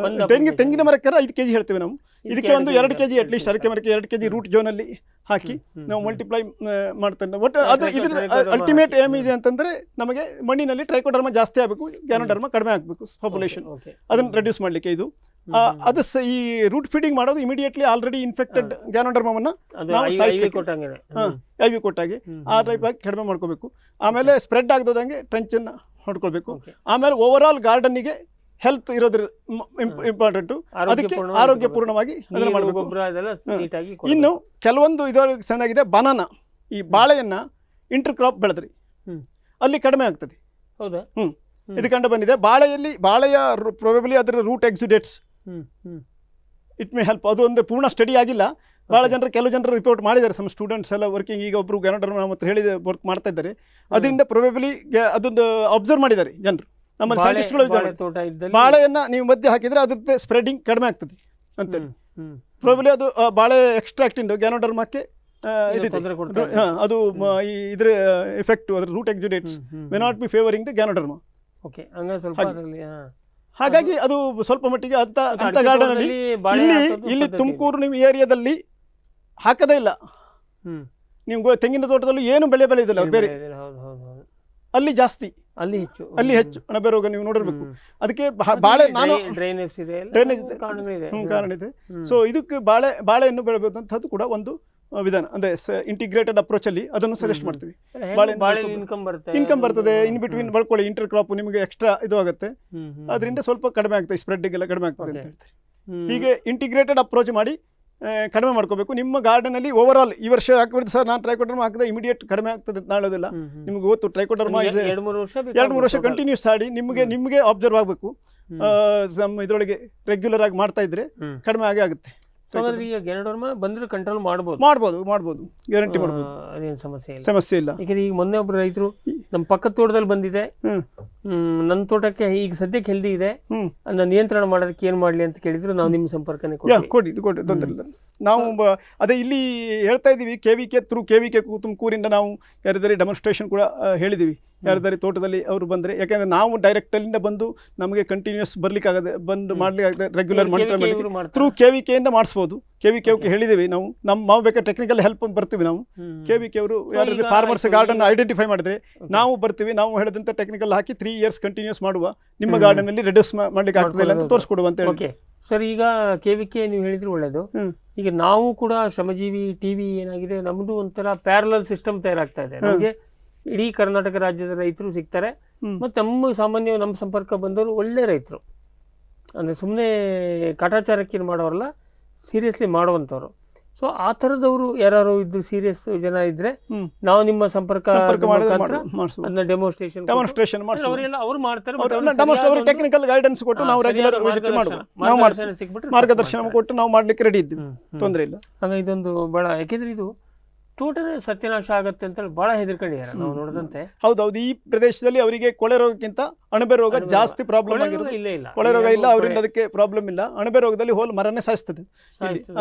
ತೆಂಗಿನ ಮರಕ್ಕೆ 5 kg ಹೇಳ್ತೇವೆ ನಾವು. ಇದಕ್ಕೆ ಒಂದು 2 kg ಅಟ್ಲೀಸ್ಟ್ ಅಡಿಕೆ ಮರಕ್ಕೆ 2 kg ರೂಟ್ ಜೋನಲ್ಲಿ ಹಾಕಿ ನಾವು ಮಲ್ಟಿಪ್ಲೈ ಮಾಡ್ತೇವೆ. ಒಟ್ಟು ಅದು ಇದ್ರ ಅಲ್ಟಿಮೇಟ್ ಏಮ್ ಇದೆ ಅಂತಂದ್ರೆ ನಮಗೆ ಮಣ್ಣಿನಲ್ಲಿ ಟ್ರೈಕೋಡರ್ಮ ಜಾಸ್ತಿ ಆಗಬೇಕು, ಗ್ಯಾನೋಡರ್ಮ ಕಡಿಮೆ ಆಗಬೇಕು ಪಾಪ್ಯುಲೇಷನ್, ಅದನ್ನು ರೆಡ್ಯೂಸ್ ಮಾಡಲಿಕ್ಕೆ. ಇದು ಅದು ಈ ರೂಟ್ ಫೀಡಿಂಗ್ ಮಾಡೋದು ಇಮಿಡಿಯೇಟ್ಲಿ ಆಲ್ರೆಡಿ ಇನ್ಫೆಕ್ಟೆಡ್ ಗ್ಯಾನೋಡರ್ಮವನ್ನು ನಾವು IV ಕೊಟ್ಟಾಗೆ ಆ ಟೈಪ್ ಆಗಿ ಕಡಿಮೆ ಮಾಡ್ಕೋಬೇಕು. ಆಮೇಲೆ ಸ್ಪ್ರೆಡ್ ಆಗದಂಗೆ ಟ್ರೆಂಚನ್ನು ಹೊಡ್ಕೊಳ್ಬೇಕು. ಆಮೇಲೆ ಓವರ್ ಆಲ್ ಗಾರ್ಡನ್ನಿಗೆ ಹೆಲ್ತ್ ಇರೋದ್ರ ಇಂಪಾರ್ಟೆಂಟು, ಅದಕ್ಕೆ ಆರೋಗ್ಯಪೂರ್ಣವಾಗಿ ಅದನ್ನು ಮಾಡಬೇಕು. ಇನ್ನು ಕೆಲವೊಂದು ಇದರಲ್ಲಿ ಚೆನ್ನಾಗಿದೆ, ಬನಾನಾ, ಈ ಬಾಳೆಯನ್ನ ಇಂಟರ್ ಕ್ರಾಪ್ ಬೆಳೆದ್ರಿ ಅಲ್ಲಿ ಕಡಿಮೆ ಆಗ್ತದೆ. ಹೌದಾ? ಇದು ಕಂಡು ಬಂದಿದೆ. ಬಾಳೆಯ ಪ್ರೊಬೆಬಲಿ ಅದರ root exudates it may help. ಅದು ಒಂದು ಪೂರ್ಣ ಸ್ಟಡಿ ಆಗಿಲ್ಲ. ಕೆಲವು ಜನರು ರಿಪೋರ್ಟ್ ಮಾಡಿದ್ದಾರೆ. ಸಮ್ ಸ್ಟೂಡೆಂಟ್ಸ್ ಎಲ್ಲ ವರ್ಕಿಂಗ್, ಈಗ ಒಬ್ಬರು ಗ್ಯಾನೋಡರ್ಮ ಮತ್ತು ಹೇಳಿದ ವರ್ಕ್ ಮಾಡ್ತಾ ಇದ್ದಾರೆ. ಅದರಿಂದ ಪ್ರೊಬೆಬಲಿ ಅದೊಂದು ಅಬ್ಸರ್ವ್ ಮಾಡಿದ್ದಾರೆ ಜನರು, ನಮ್ಮ ಸೈಂಟಿಸ್ಟ್ಗಳು. ಬಾಳೆಯನ್ನ ನೀವು ಮಧ್ಯೆ ಹಾಕಿದ್ರೆ ಅದ್ರ ಸ್ಪ್ರೆಡಿಂಗ್ ಕಡಿಮೆ ಆಗ್ತದೆ ಅಂತೇಳಿ. ಪ್ರೊಬೆಬಲಿ ಅದು ಬಾಳೆ ಎಕ್ಸ್ಟ್ರಾಕ್ಟಿಂದ ಗ್ಯಾನೋಡರ್ಮಕ್ಕೆ ಅದು ಇದ್ರ ಎಫೆಕ್ಟ್, ಅದರ root exudates may not be favouring the Ganoderma. ಹಾಗಾಗಿ ಅದು ಸ್ವಲ್ಪ ಮಟ್ಟಿಗೆ ಅಂತ ಗಾರ್ಡನ್ ಅಲ್ಲಿ ಇಲ್ಲಿ ತುಮಕೂರು ನಿಮ್ಮ ಏರಿಯಾದಲ್ಲಿ ಹಾಕದೇ ಇಲ್ಲ. ನೀವು ತೆಂಗಿನ ತೋಟದಲ್ಲಿ ಏನು ಬೆಳೆ ಬೆಳೆಯೋದಿಲ್ಲ ಬೇರೆ, ಅಲ್ಲಿ ಜಾಸ್ತಿ, ಅಲ್ಲಿ ಹೆಚ್ಚು ಅಣಬೆ ರೋಗ ನೀವು ನೋಡಿರ್ಬೇಕು. ಅದಕ್ಕೆ ಬಾಳೆ ಡ್ರೈನೇಜ್ ಕಾರಣ ಇದೆ. ಸೊ ಇದಕ್ಕೆ ಬಾಳೆಯನ್ನು ಬೆಳೆಯುವಂಥದ್ದು ಕೂಡ ಒಂದು ವಿಧಾನ, ಅಂದ್ರೆ ಇಂಟಿಗ್ರೇಟೆಡ್ ಅಪ್ರೋಚ್ ಅಲ್ಲಿ ಅದನ್ನು ಸಜೆಸ್ಟ್ ಮಾಡ್ತೀವಿ. ಇನ್ಕಮ್ ಬರ್ತದೆ, ಇನ್ ಬಿಟ್ವೀನ್ ಬೆಳ್ಕೊಳ್ಳಿ, ಇಂಟರ್ ಕ್ರಾಪ್ ನಿಮಗೆ ಎಕ್ಸ್ಟ್ರಾ ಇದು ಆಗುತ್ತೆ, ಅದರಿಂದ ಸ್ವಲ್ಪ ಕಡಿಮೆ ಆಗ್ತದೆ, ಸ್ಪ್ರೆಡ್ಗೆಲ್ಲ ಕಡಿಮೆ ಆಗ್ತದೆ ಅಂತ ಹೇಳ್ತಾರೆ. ಹೀಗೆ ಇಂಟಿಗ್ರೇಟೆಡ್ ಅಪ್ರೋಚ್ ಮಾಡಿ ಕಡಿಮೆ ಮಾಡ್ಕೋಬೇಕು. ನಿಮ್ಮ ಗಾರ್ಡನ್ ಅಲ್ಲಿ ಓವರ್ ಆಲ್ ಈ ವರ್ಷ ಹಾಕಿಬಿಟ್ಟು ಸರ್ ನಾನು ಟ್ರೈಕೋಡರ್ಮ ಹಾಕಿದ್ರೆ ಇಮಿಡಿಯೇಟ್ ಕಡಿಮೆ ಆಗ್ತದೆ ನಾಳೋದಿಲ್ಲ. ನಿಮ್ಗೆ ಗೊತ್ತು ಟ್ರೈಕೋಡರ್ಮ 2-3 ವರ್ಷ ಕಂಟಿನ್ಯೂಸ್ ಆಡಿ ನಿಮಗೆ ಅಬ್ಸರ್ವ್ ಆಗಬೇಕು. ಇದರೊಳಗೆ ರೆಗ್ಯುಲರ್ ಆಗಿ ಮಾಡ್ತಾ ಇದ್ರೆ ಕಡಿಮೆ ಆಗೇ ಆಗುತ್ತೆ. ಈಗ ಗ್ಯಾನೋಡರ್ಮ ಬಂದ್ರೆ ಕಂಟ್ರೋಲ್ ಮಾಡ್ಬೋದು, ಗ್ಯಾರಂಟಿ ಮಾಡ್ಬೋದು, ಅದೇನು ಸಮಸ್ಯೆ ಇಲ್ಲ. ಈಗ ಮೊನ್ನೆ ಒಬ್ರು ರೈತರು ನಮ್ಮ ಪಕ್ಕದ ತೋಟದಲ್ಲಿ ಬಂದಿದೆ, ನನ್ನ ತೋಟಕ್ಕೆ ಈಗ ಸದ್ಯಕ್ಕೆ ಹೆಲ್ದಿ ಇದೆ, ಅದನ್ನ ನಿಯಂತ್ರಣ ಮಾಡೋದಕ್ಕೆ ಏನ್ ಮಾಡ್ಲಿ ಅಂತ ಕೇಳಿದ್ರು. ನಾವು ನಿಮ್ಮ ಸಂಪರ್ಕನೇ ಕೊಡಿ, ತೊಂದರೆ ಇಲ್ಲ. ನಾವು ಅದೇ ಇಲ್ಲಿ ಹೇಳ್ತಾ ಇದ್ದೀವಿ, KVK ತುಮಕೂರಿಂದ ನಾವು ಯಾರಿದ್ದಾರೆ ಡೆಮಾನ್ಸ್ಟ್ರೇಷನ್ ಕೂಡ ಹೇಳಿದ್ದೀವಿ. ಯಾರಿದ್ದಾರೆ ತೋಟದಲ್ಲಿ ಅವರು ಬಂದರೆ, ಯಾಕೆಂದರೆ ನಾವು ಡೈರೆಕ್ಟ್ ಅಲ್ಲಿಂದ ಬಂದು ನಮಗೆ ಕಂಟಿನ್ಯೂಸ್ ಬರ್ಲಿಕ್ಕಾಗದೆ, ಬಂದು ಮಾಡ್ಲಿಕ್ಕಾಗದೆ, ರೆಗ್ಯುಲರ್ ಥ್ರೂ KVKಯಿಂದ ಮಾಡಿಸ್ಬೋದು. KVK ಹೇಳಿದ್ದೀವಿ ನಾವು ಬೇಕಾದ್ರೆ ಟೆಕ್ನಿಕಲ್ ಹೆಲ್ಪ್ ಬರ್ತೀವಿ. ನಾವು KVK ಅವರು ಯಾರಾದ್ರೂ ಫಾರ್ಮರ್ಸ್ ಗಾರ್ಡನ್ ಐಡೆಂಟಿಫೈ ಮಾಡಿದ್ರೆ ನಾವು ಬರ್ತೀವಿ. ನಾವು ಹೇಳಿದಂಥ ಟೆಕ್ನಿಕಲ್ ಹಾಕಿ 3 years ಕಂಟಿನ್ಯೂಸ್ ಮಾಡುವ, ನಿಮ್ಮ ಗಾರ್ಡನ್ ಅಲ್ಲಿ ರೆಡ್ಯೂಸ್ ಮಾಡ್ಲಿಕ್ಕೆ ಆಗ್ತದಿಲ್ಲ ಅಂತ ತೋರಿಸ್ಕೊಡುವ ಅಂತ ಹೇಳಿ. ಸರ್, ಈಗ KVK ನೀವು ಹೇಳಿದ್ರು ಒಳ್ಳೇದು. ಈಗ ನಾವು ಕೂಡ ಶ್ರಮಜೀವಿ ಟಿವಿ ಏನಾಗಿದೆ, ನಮ್ದು ಒಂಥರ ಪ್ಯಾರಲಲ್ ಸಿಸ್ಟಮ್ ತಯಾರಾಗ್ತಾ ಇದೆ. ನಮಗೆ ಇಡೀ ಕರ್ನಾಟಕ ರಾಜ್ಯದ ರೈತರು ಸಿಗ್ತಾರೆ, ಮತ್ತು ನಮ್ಮ ಸಂಪರ್ಕ ಬಂದವರು ಒಳ್ಳೆ ರೈತರು, ಅಂದರೆ ಸುಮ್ಮನೆ ಕಾಟಾಚಾರಕ್ಕೆ ಮಾಡೋರಲ್ಲ, ಸೀರಿಯಸ್ಲಿ ಮಾಡುವಂಥವ್ರು. ಸೊ ಆ ಥರದವರು ಯಾರು ಇದ್ರು, ಸೀರಿಯಸ್ ಜನ ಇದ್ರೆ ನಾವು ನಿಮ್ಮ ಸಂಪರ್ಕ ಅದನ್ನ ಡೆಮೋನ್ಸ್ಟ್ರೇಷನ್ ಅವ್ರು ಮಾಡ್ತಾರೆ. ಟೆಕ್ನಿಕಲ್ ಗೈಡೆನ್ಸ್ ಕೊಟ್ಟು ನಾವು ರೆಗ್ಯುಲರ್ ಮಾರ್ಗದರ್ಶನ ಕೊಟ್ಟು ನಾವು ಮಾಡ್ಲಿಕ್ಕೆ ರೆಡಿ ಇದ್ದೀವಿ, ತೊಂದರೆ ಇಲ್ಲ. ಹಾಗೆ ಇದೊಂದು ಬಹಳ, ಯಾಕೆಂದ್ರೆ ಇದು ತೋಟನೇ ಸತ್ಯನಾಶ ಆಗತ್ತೆ ಅಂತ ಬಹಳ ಹೆದರ್ಕೊಂಡಿದ್ದಾರೆ ನಾವು ನೋಡಿದಂತೆ. ಹೌದೌದು, ಈ ಪ್ರದೇಶದಲ್ಲಿ ಅವರಿಗೆ ಕೊಳೆ ರೋಗಕ್ಕಿಂತ ಅಣಬೆ ರೋಗ ಜಾಸ್ತಿ ಪ್ರಾಬ್ಲಮ್ ಆಗಿರೋದು. ಕೊಳೆ ರೋಗ ಇಲ್ಲ ಅವರಿಂದ, ಅದಕ್ಕೆ ಪ್ರಾಬ್ಲಮ್ ಇಲ್ಲ. ಅಣಬೆ ರೋಗದಲ್ಲಿ ಹೋಲ್ ಮರನೇ ಸಾಯಿಸ್ತದೆ,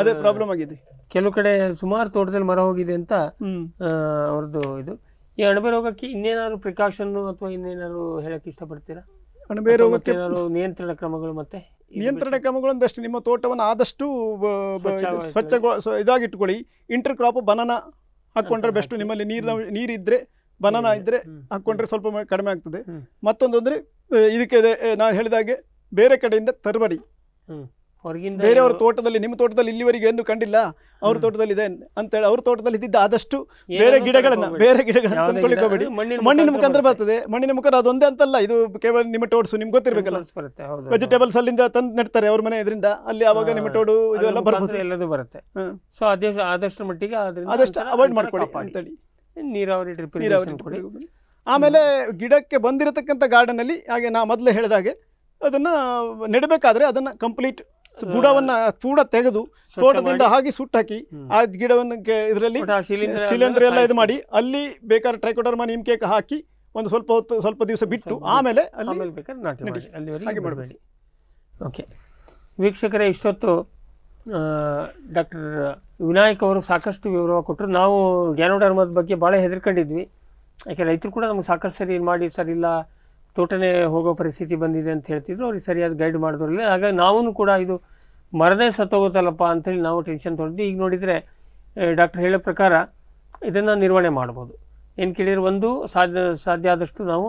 ಅದೇ ಪ್ರಾಬ್ಲಮ್ ಆಗಿದೆ. ಕೆಲವು ಕಡೆ ಸುಮಾರು ತೋಟದಲ್ಲಿ ಮರ ಹೋಗಿದೆ ಅಂತ ಅವ್ರದ್ದು ಇದು. ಈ ಅಣಬೆ ರೋಗಕ್ಕೆ ಇನ್ನೇನಾದ್ರು ಪ್ರಿಕಾಷನ್ ಅಥವಾ ಇನ್ನೇನಾದ್ರು ಹೇಳಕ್ ಇಷ್ಟಪಡ್ತೀರಾ? ಅಣಬೆ ರೋಗಕ್ಕೆ ನಿಯಂತ್ರಣ ಕ್ರಮಗಳು, ಮತ್ತೆ ನಿಯಂತ್ರಣ ಕ್ರಮಗಳು ಒಂದಷ್ಟು ನಿಮ್ಮ ತೋಟವನ್ನು ಆದಷ್ಟು ಸ್ವಚ್ಛ ಇದಾಗಿಟ್ಕೊಳ್ಳಿ. ಇಂಟರ್ ಕ್ರಾಪ್ ಬನಾನಾ ಹಾಕೊಂಡ್ರೆ ಬೆಸ್ಟ್. ನಿಮ್ಮಲ್ಲಿ ನೀರಿದ್ರೆ, ಬನಾನಾ ಇದ್ರೆ ಹಾಕೊಂಡ್ರೆ ಸ್ವಲ್ಪ ಕಡಿಮೆ ಆಗ್ತದೆ. ಮತ್ತೊಂದು ಅಂದ್ರೆ ಇದಕ್ಕೆ ನಾನು ಹೇಳಿದಾಗೆ ಬೇರೆ ಕಡೆಯಿಂದ ತರಬೇಡಿ, ಹೊರಗಿಂದ ಬೇರೆಯವ್ರ ತೋಟದಲ್ಲಿ, ನಿಮ್ಮ ತೋಟದಲ್ಲಿ ಇಲ್ಲಿವರೆಗೆ ಏನು ಕಂಡಿಲ್ಲ, ಅವ್ರ ತೋಟದಲ್ಲಿ ಇದೆ ಅಂತೇಳಿ ಅವ್ರ ತೋಟದಲ್ಲಿ ಇದ್ದಿದ್ದ ಆದಷ್ಟು ಬೇರೆ ಗಿಡಗಳನ್ನ ತಂದ್ಕೊಳ್ಳಿಕ್ಕೆ ಹೋಗಬೇಡಿ. ಮಣ್ಣಿನ ಮುಖಾಂತರ ಬರ್ತದೆ. ಮಣ್ಣಿನ ಮುಖಾಂತರ ಅದೊಂದೇ ಅಂತಲ್ಲ, ಇದು ಕೇವಲ ನಿಮಟೋಡ್ಸು ನಿಮ್ಗೆ ಗೊತ್ತಿರ್ಬೇಕಲ್ಲ. ವೆಜಿಟೇಬಲ್ಸ್ ಅಲ್ಲಿಂದ ತಂದು ನೆಡ್ತಾರೆ ಅವ್ರ ಮನೆ ಇದರಿಂದ, ಅಲ್ಲಿ ಅವಾಗ ನಿಮಟೋಡು ಇದೆಲ್ಲ ಬರ್ಬೋದು, ಎಲ್ಲದೂ ಬರುತ್ತೆ. ಸೊ ಆದಷ್ಟು ಮಟ್ಟಿಗೆ ಆದಷ್ಟು ಅವಾಯ್ಡ್ ಮಾಡ್ಕೊಳ್ಳಿ ಅಂತೇಳಿ ನೀರಾವರಿ ಡ್ರಿಪ್ ಇರಿಗೇಷನ್ ಕೊಡಿ. ಆಮೇಲೆ ಗಿಡಕ್ಕೆ ಬಂದಿರತಕ್ಕಂಥ ಗಾರ್ಡನ್ ಅಲ್ಲಿ ಹಾಗೆ ನಾ ಮೊದಲೇ ಹೇಳಿದಾಗೆ ಅದನ್ನ ನೆಡಬೇಕಾದ್ರೆ ಅದನ್ನ ಕಂಪ್ಲೀಟ್ ಬುಡವನ್ನ ಕೂಡ ತೆಗೆದು ತೋಟದಿಂದ ಹಾಗೆ ಸುಟ್ಟಾಕಿ ಆ ಗಿಡವನ್ನು ಇದರಲ್ಲಿ ಶಿಲೀಂಧ್ರ ಎಲ್ಲ ಇದು ಮಾಡಿ ಅಲ್ಲಿ ಬೇಕಾದ್ರೆ ಟ್ರೈಕೋಡರ್ಮಾ ನೀಮ್ ಕೇಕ್ ಹಾಕಿ ಒಂದು ಸ್ವಲ್ಪ ದಿವಸ ಬಿಟ್ಟು ಆಮೇಲೆ ಬೇಕಾದ್ರೆ ನಾಟಿ ಮಾಡಿ, ಅಲ್ಲಿವರೆಗೆ ಮಾಡಬೇಡಿ. ಓಕೆ ವೀಕ್ಷಕರೇ, ಇಷ್ಟೊತ್ತು ಡಾಕ್ಟರ್ ವಿನಾಯಕ್ ಅವರು ಸಾಕಷ್ಟು ವಿವರ ಕೊಟ್ಟರು. ನಾವು ಗ್ಯಾನೋಡರ್ಮದ ಬಗ್ಗೆ ಭಾಳ ಹೆದರ್ಕೊಂಡಿದ್ವಿ, ಯಾಕೆ ರೈತರು ಕೂಡ ನಮ್ಗೆ ಸಾಕಷ್ಟು ಸರಿ ಮಾಡಿ ಸರ್ ಇಲ್ಲ ತೋಟನೇ ಹೋಗೋ ಪರಿಸ್ಥಿತಿ ಬಂದಿದೆ ಅಂತ ಹೇಳ್ತಿದ್ರು. ಅವ್ರಿಗೆ ಸರಿಯಾದ ಗೈಡ್ ಮಾಡಿದ್ರಲ್ಲ, ಹಾಗಾಗಿ ನಾವು ಕೂಡ ಇದು ಮರದೇ ಸತ್ತೋಗುತ್ತಲ್ಲಪ್ಪ ಅಂಥೇಳಿ ನಾವು ಟೆನ್ಷನ್ ತೊಗೊಂಡ್ವಿ. ಈಗ ನೋಡಿದರೆ ಡಾಕ್ಟರ್ ಹೇಳೋ ಪ್ರಕಾರ ಇದನ್ನು ನಿರ್ವಹಣೆ ಮಾಡ್ಬೋದು. ಏನು ಕೇಳಿದ್ರೆ ಒಂದು ಸಾಧ್ಯ ಆದಷ್ಟು ನಾವು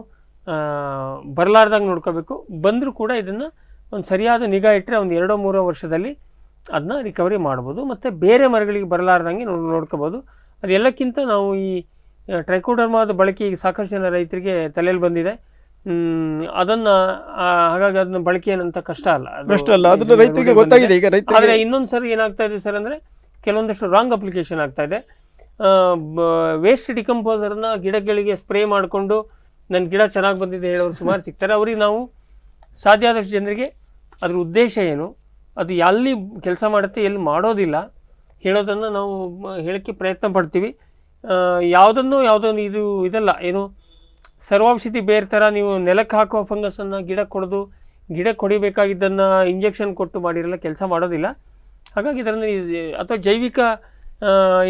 ಬರಲಾರ್ದಂಗೆ ನೋಡ್ಕೋಬೇಕು. ಬಂದರೂ ಕೂಡ ಇದನ್ನು ಒಂದು ಸರಿಯಾದ ನಿಗಾ ಇಟ್ಟರೆ ಒಂದು 2-3 ವರ್ಷದಲ್ಲಿ ಅದನ್ನ ರಿಕವರಿ ಮಾಡ್ಬೋದು. ಮತ್ತು ಬೇರೆ ಮರಗಳಿಗೆ ಬರಲಾರ್ದಂಗೆ ನೋಡ್ಕೋಬೋದು. ಅದೆಲ್ಲಕ್ಕಿಂತ ನಾವು ಈ ಟ್ರೈಕೋಡರ್ಮಾದ ಬಳಕೆ ಈಗ ಸಾಕಷ್ಟು ಜನ ರೈತರಿಗೆ ತಲೆಯಲ್ಲಿ ಬಂದಿದೆ. ಅದನ್ನು ಹಾಗಾಗಿ ಅದನ್ನ ಬಳಕೆ ಏನಂತ ಕಷ್ಟ ಅಲ್ಲ, ರೈತರಿಗೆ ಗೊತ್ತಾಗಿದೆ. ಈಗ ಆದರೆ ಇನ್ನೊಂದು ಸರಿ ಏನಾಗ್ತಾ ಇದೆ ಸರ್ ಅಂದರೆ ಕೆಲವೊಂದಷ್ಟು ರಾಂಗ್ ಅಪ್ಲಿಕೇಶನ್ ಆಗ್ತಾ ಇದೆ. ವೇಸ್ಟ್ ಡಿಕಂಪೋಸರ್ನ ಗಿಡಗಳಿಗೆ ಸ್ಪ್ರೇ ಮಾಡಿಕೊಂಡು ನನ್ನ ಗಿಡ ಚೆನ್ನಾಗಿ ಬಂದಿದೆ ಹೇಳೋರು ಸುಮಾರು ಸಿಗ್ತಾರೆ. ಅವ್ರಿಗೆ ನಾವು ಸಾಧ್ಯ ಆದಷ್ಟು ಜನರಿಗೆ ಅದ್ರ ಉದ್ದೇಶ ಏನು, ಅದು ಎಲ್ಲಿ ಕೆಲಸ ಮಾಡುತ್ತೆ ಎಲ್ಲಿ ಮಾಡೋದಿಲ್ಲ ಹೇಳೋದನ್ನು ನಾವು ಹೇಳೋಕ್ಕೆ ಪ್ರಯತ್ನ ಪಡ್ತೀವಿ. ಯಾವುದನ್ನು ಇದು ಇದಲ್ಲ ಏನು ಸರ್ವೌಷಧಿ ಬೇರೆ ಥರ ನೀವು ನೆಲಕ್ಕೆ ಹಾಕುವ ಫಂಗಸನ್ನು ಗಿಡಕ್ಕೆ ಹೊಡಿಬೇಕಾಗಿದ್ದನ್ನು ಇಂಜೆಕ್ಷನ್ ಕೊಟ್ಟು ಮಾಡಿರಲ್ಲ, ಕೆಲಸ ಮಾಡೋದಿಲ್ಲ. ಹಾಗಾಗಿ ಇದರಲ್ಲಿ ಅಥವಾ ಜೈವಿಕ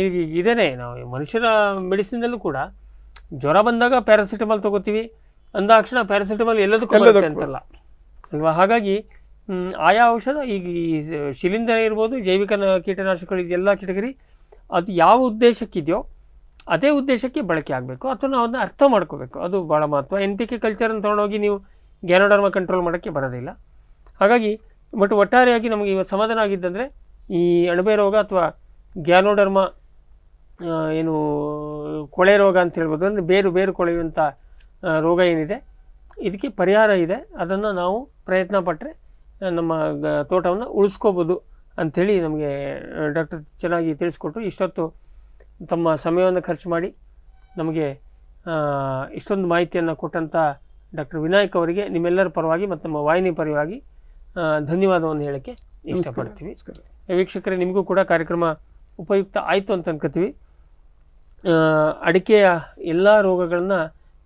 ಈಗ ಇದೇನೆ ನಾವು ಮನುಷ್ಯರ ಮೆಡಿಸಿನಲ್ಲೂ ಕೂಡ ಜ್ವರ ಬಂದಾಗ ಪ್ಯಾರಾಸಿಟಮಾಲ್ ತೊಗೋತೀವಿ ಅಂದಾಕ್ಷಣ ಪ್ಯಾರಾಸಿಟಮಾಲ್ ಎಲ್ಲದಕ್ಕೂ ಬರುತ್ತೆ ಅಂತಲ್ಲ ಅಲ್ವಾ. ಹಾಗಾಗಿ ಆಯಾ ಔಷಧ ಈಗ ಈ ಶಿಲೀಂಧ್ರ ಇರ್ಬೋದು, ಜೈವಿಕ ಕೀಟನಾಶಕಗಳು ಇದೆಲ್ಲ ಕೆಟಗರಿ ಅದು ಯಾವ ಉದ್ದೇಶಕ್ಕಿದೆಯೋ ಅದೇ ಉದ್ದೇಶಕ್ಕೆ ಬಳಕೆ ಆಗಬೇಕು, ಅಥವಾ ನಾವು ಅದನ್ನ ಅರ್ಥ ಮಾಡ್ಕೋಬೇಕು. ಅದು ಭಾಳ ಮಹತ್ವ. NPK ಕಲ್ಚರನ್ನು ತೊಗೊಂಡೋಗಿ ನೀವು ಗ್ಯಾನೋಡರ್ಮ ಕಂಟ್ರೋಲ್ ಮಾಡೋಕ್ಕೆ ಬರೋದಿಲ್ಲ. ಹಾಗಾಗಿ ಬಟ್ ಒಟ್ಟಾರೆಯಾಗಿ ನಮಗೆ ಇವಾಗ ಸಮಾಧಾನ ಆಗಿದ್ದಂದರೆ ಈ ಅಣಬೆ ರೋಗ ಅಥವಾ ಗ್ಯಾನೋಡರ್ಮ ಏನು ಕೊಳೆ ರೋಗ ಅಂತ ಹೇಳ್ಬೋದು, ಅಂದರೆ ಬೇರು ಕೊಳೆಯುವಂಥ ರೋಗ ಏನಿದೆ ಇದಕ್ಕೆ ಪರಿಹಾರ ಇದೆ. ಅದನ್ನು ನಾವು ಪ್ರಯತ್ನ ಪಟ್ಟರೆ ನಮ್ಮ ತೋಟವನ್ನು ಉಳಿಸ್ಕೋಬೋದು ಅಂಥೇಳಿ ನಮಗೆ ಡಾಕ್ಟರ್ ಚೆನ್ನಾಗಿ ತಿಳಿಸ್ಕೊಟ್ರು. ಇಷ್ಟೊತ್ತು ತಮ್ಮ ಸಮಯವನ್ನು ಖರ್ಚು ಮಾಡಿ ನಮಗೆ ಇಷ್ಟೊಂದು ಮಾಹಿತಿಯನ್ನು ಕೊಟ್ಟಂಥ ಡಾಕ್ಟರ್ ವಿನಾಯಕ್ ಅವರಿಗೆ ನಿಮ್ಮೆಲ್ಲರ ಪರವಾಗಿ ಮತ್ತು ನಮ್ಮ ವಾಹಿನಿ ಪರವಾಗಿ ಧನ್ಯವಾದವನ್ನು ಹೇಳೋಕ್ಕೆ ಇಷ್ಟಪಡ್ತೀವಿ. ವೀಕ್ಷಕರೇ, ನಿಮಗೂ ಕೂಡ ಕಾರ್ಯಕ್ರಮ ಉಪಯುಕ್ತ ಆಯಿತು ಅಂತ ಅನ್ಕೋತೀವಿ. ಅಡಿಕೆಯ ಎಲ್ಲ ರೋಗಗಳನ್ನು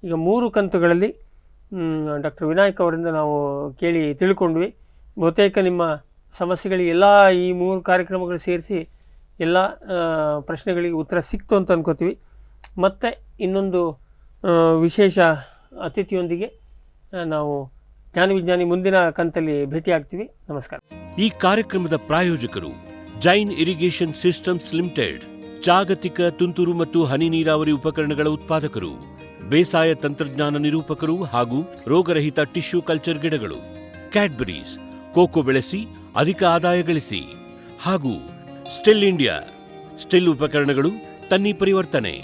ಈಗ 3 ಕಂತುಗಳಲ್ಲಿ ಡಾಕ್ಟರ್ ವಿನಾಯಕ್ ಅವರಿಂದ ನಾವು ಕೇಳಿ ತಿಳ್ಕೊಂಡ್ವಿ. ಬಹುತೇಕ ನಿಮ್ಮ ಸಮಸ್ಯೆಗಳಿಗೆ ಎಲ್ಲ ಈ 3 ಕಾರ್ಯಕ್ರಮಗಳು ಸೇರಿಸಿ ಎಲ್ಲ ಪ್ರಶ್ನೆಗಳಿಗೆ ಉತ್ತರ ಸಿಕ್ತು ಅಂತ ಅನ್ಕೋತೀವಿ. ಮತ್ತು ಇನ್ನೊಂದು ವಿಶೇಷ ಅತಿಥಿಯೊಂದಿಗೆ ನಾವು ಜ್ಞಾನವಿಜ್ಞಾನಿ ಮುಂದಿನ ಕಂತಲ್ಲಿ ಭೇಟಿಯಾಗ್ತೀವಿ. ನಮಸ್ಕಾರ. ಈ ಕಾರ್ಯಕ್ರಮದ ಪ್ರಾಯೋಜಕರು ಜೈನ್ ಇರಿಗೇಷನ್ ಸಿಸ್ಟಮ್ಸ್ ಲಿಮಿಟೆಡ್, ಜಾಗತಿಕ ತುಂತುರು ಮತ್ತು ಹನಿ ನೀರಾವರಿ ಉಪಕರಣಗಳ ಉತ್ಪಾದಕರು, ಬೇಸಾಯ ತಂತ್ರಜ್ಞಾನ ನಿರೂಪಕರು ಹಾಗೂ ರೋಗರಹಿತ ಟಿಶ್ಯೂ ಕಲ್ಚರ್ ಗಿಡಗಳು. ಕ್ಯಾಡ್ಬರೀಸ್, ಕೋಕೋ ಬೆಳೆಸಿ ಅಧಿಕ ಆದಾಯ ಗಳಿಸಿ. ಹಾಗೂ ಸ್ಟಿಲ್ ಇಂಡಿಯಾ, ಸ್ಟಿಲ್ ಉಪಕರಣಗಳು ತನ್ನಿ ಪರಿವರ್ತನೆ.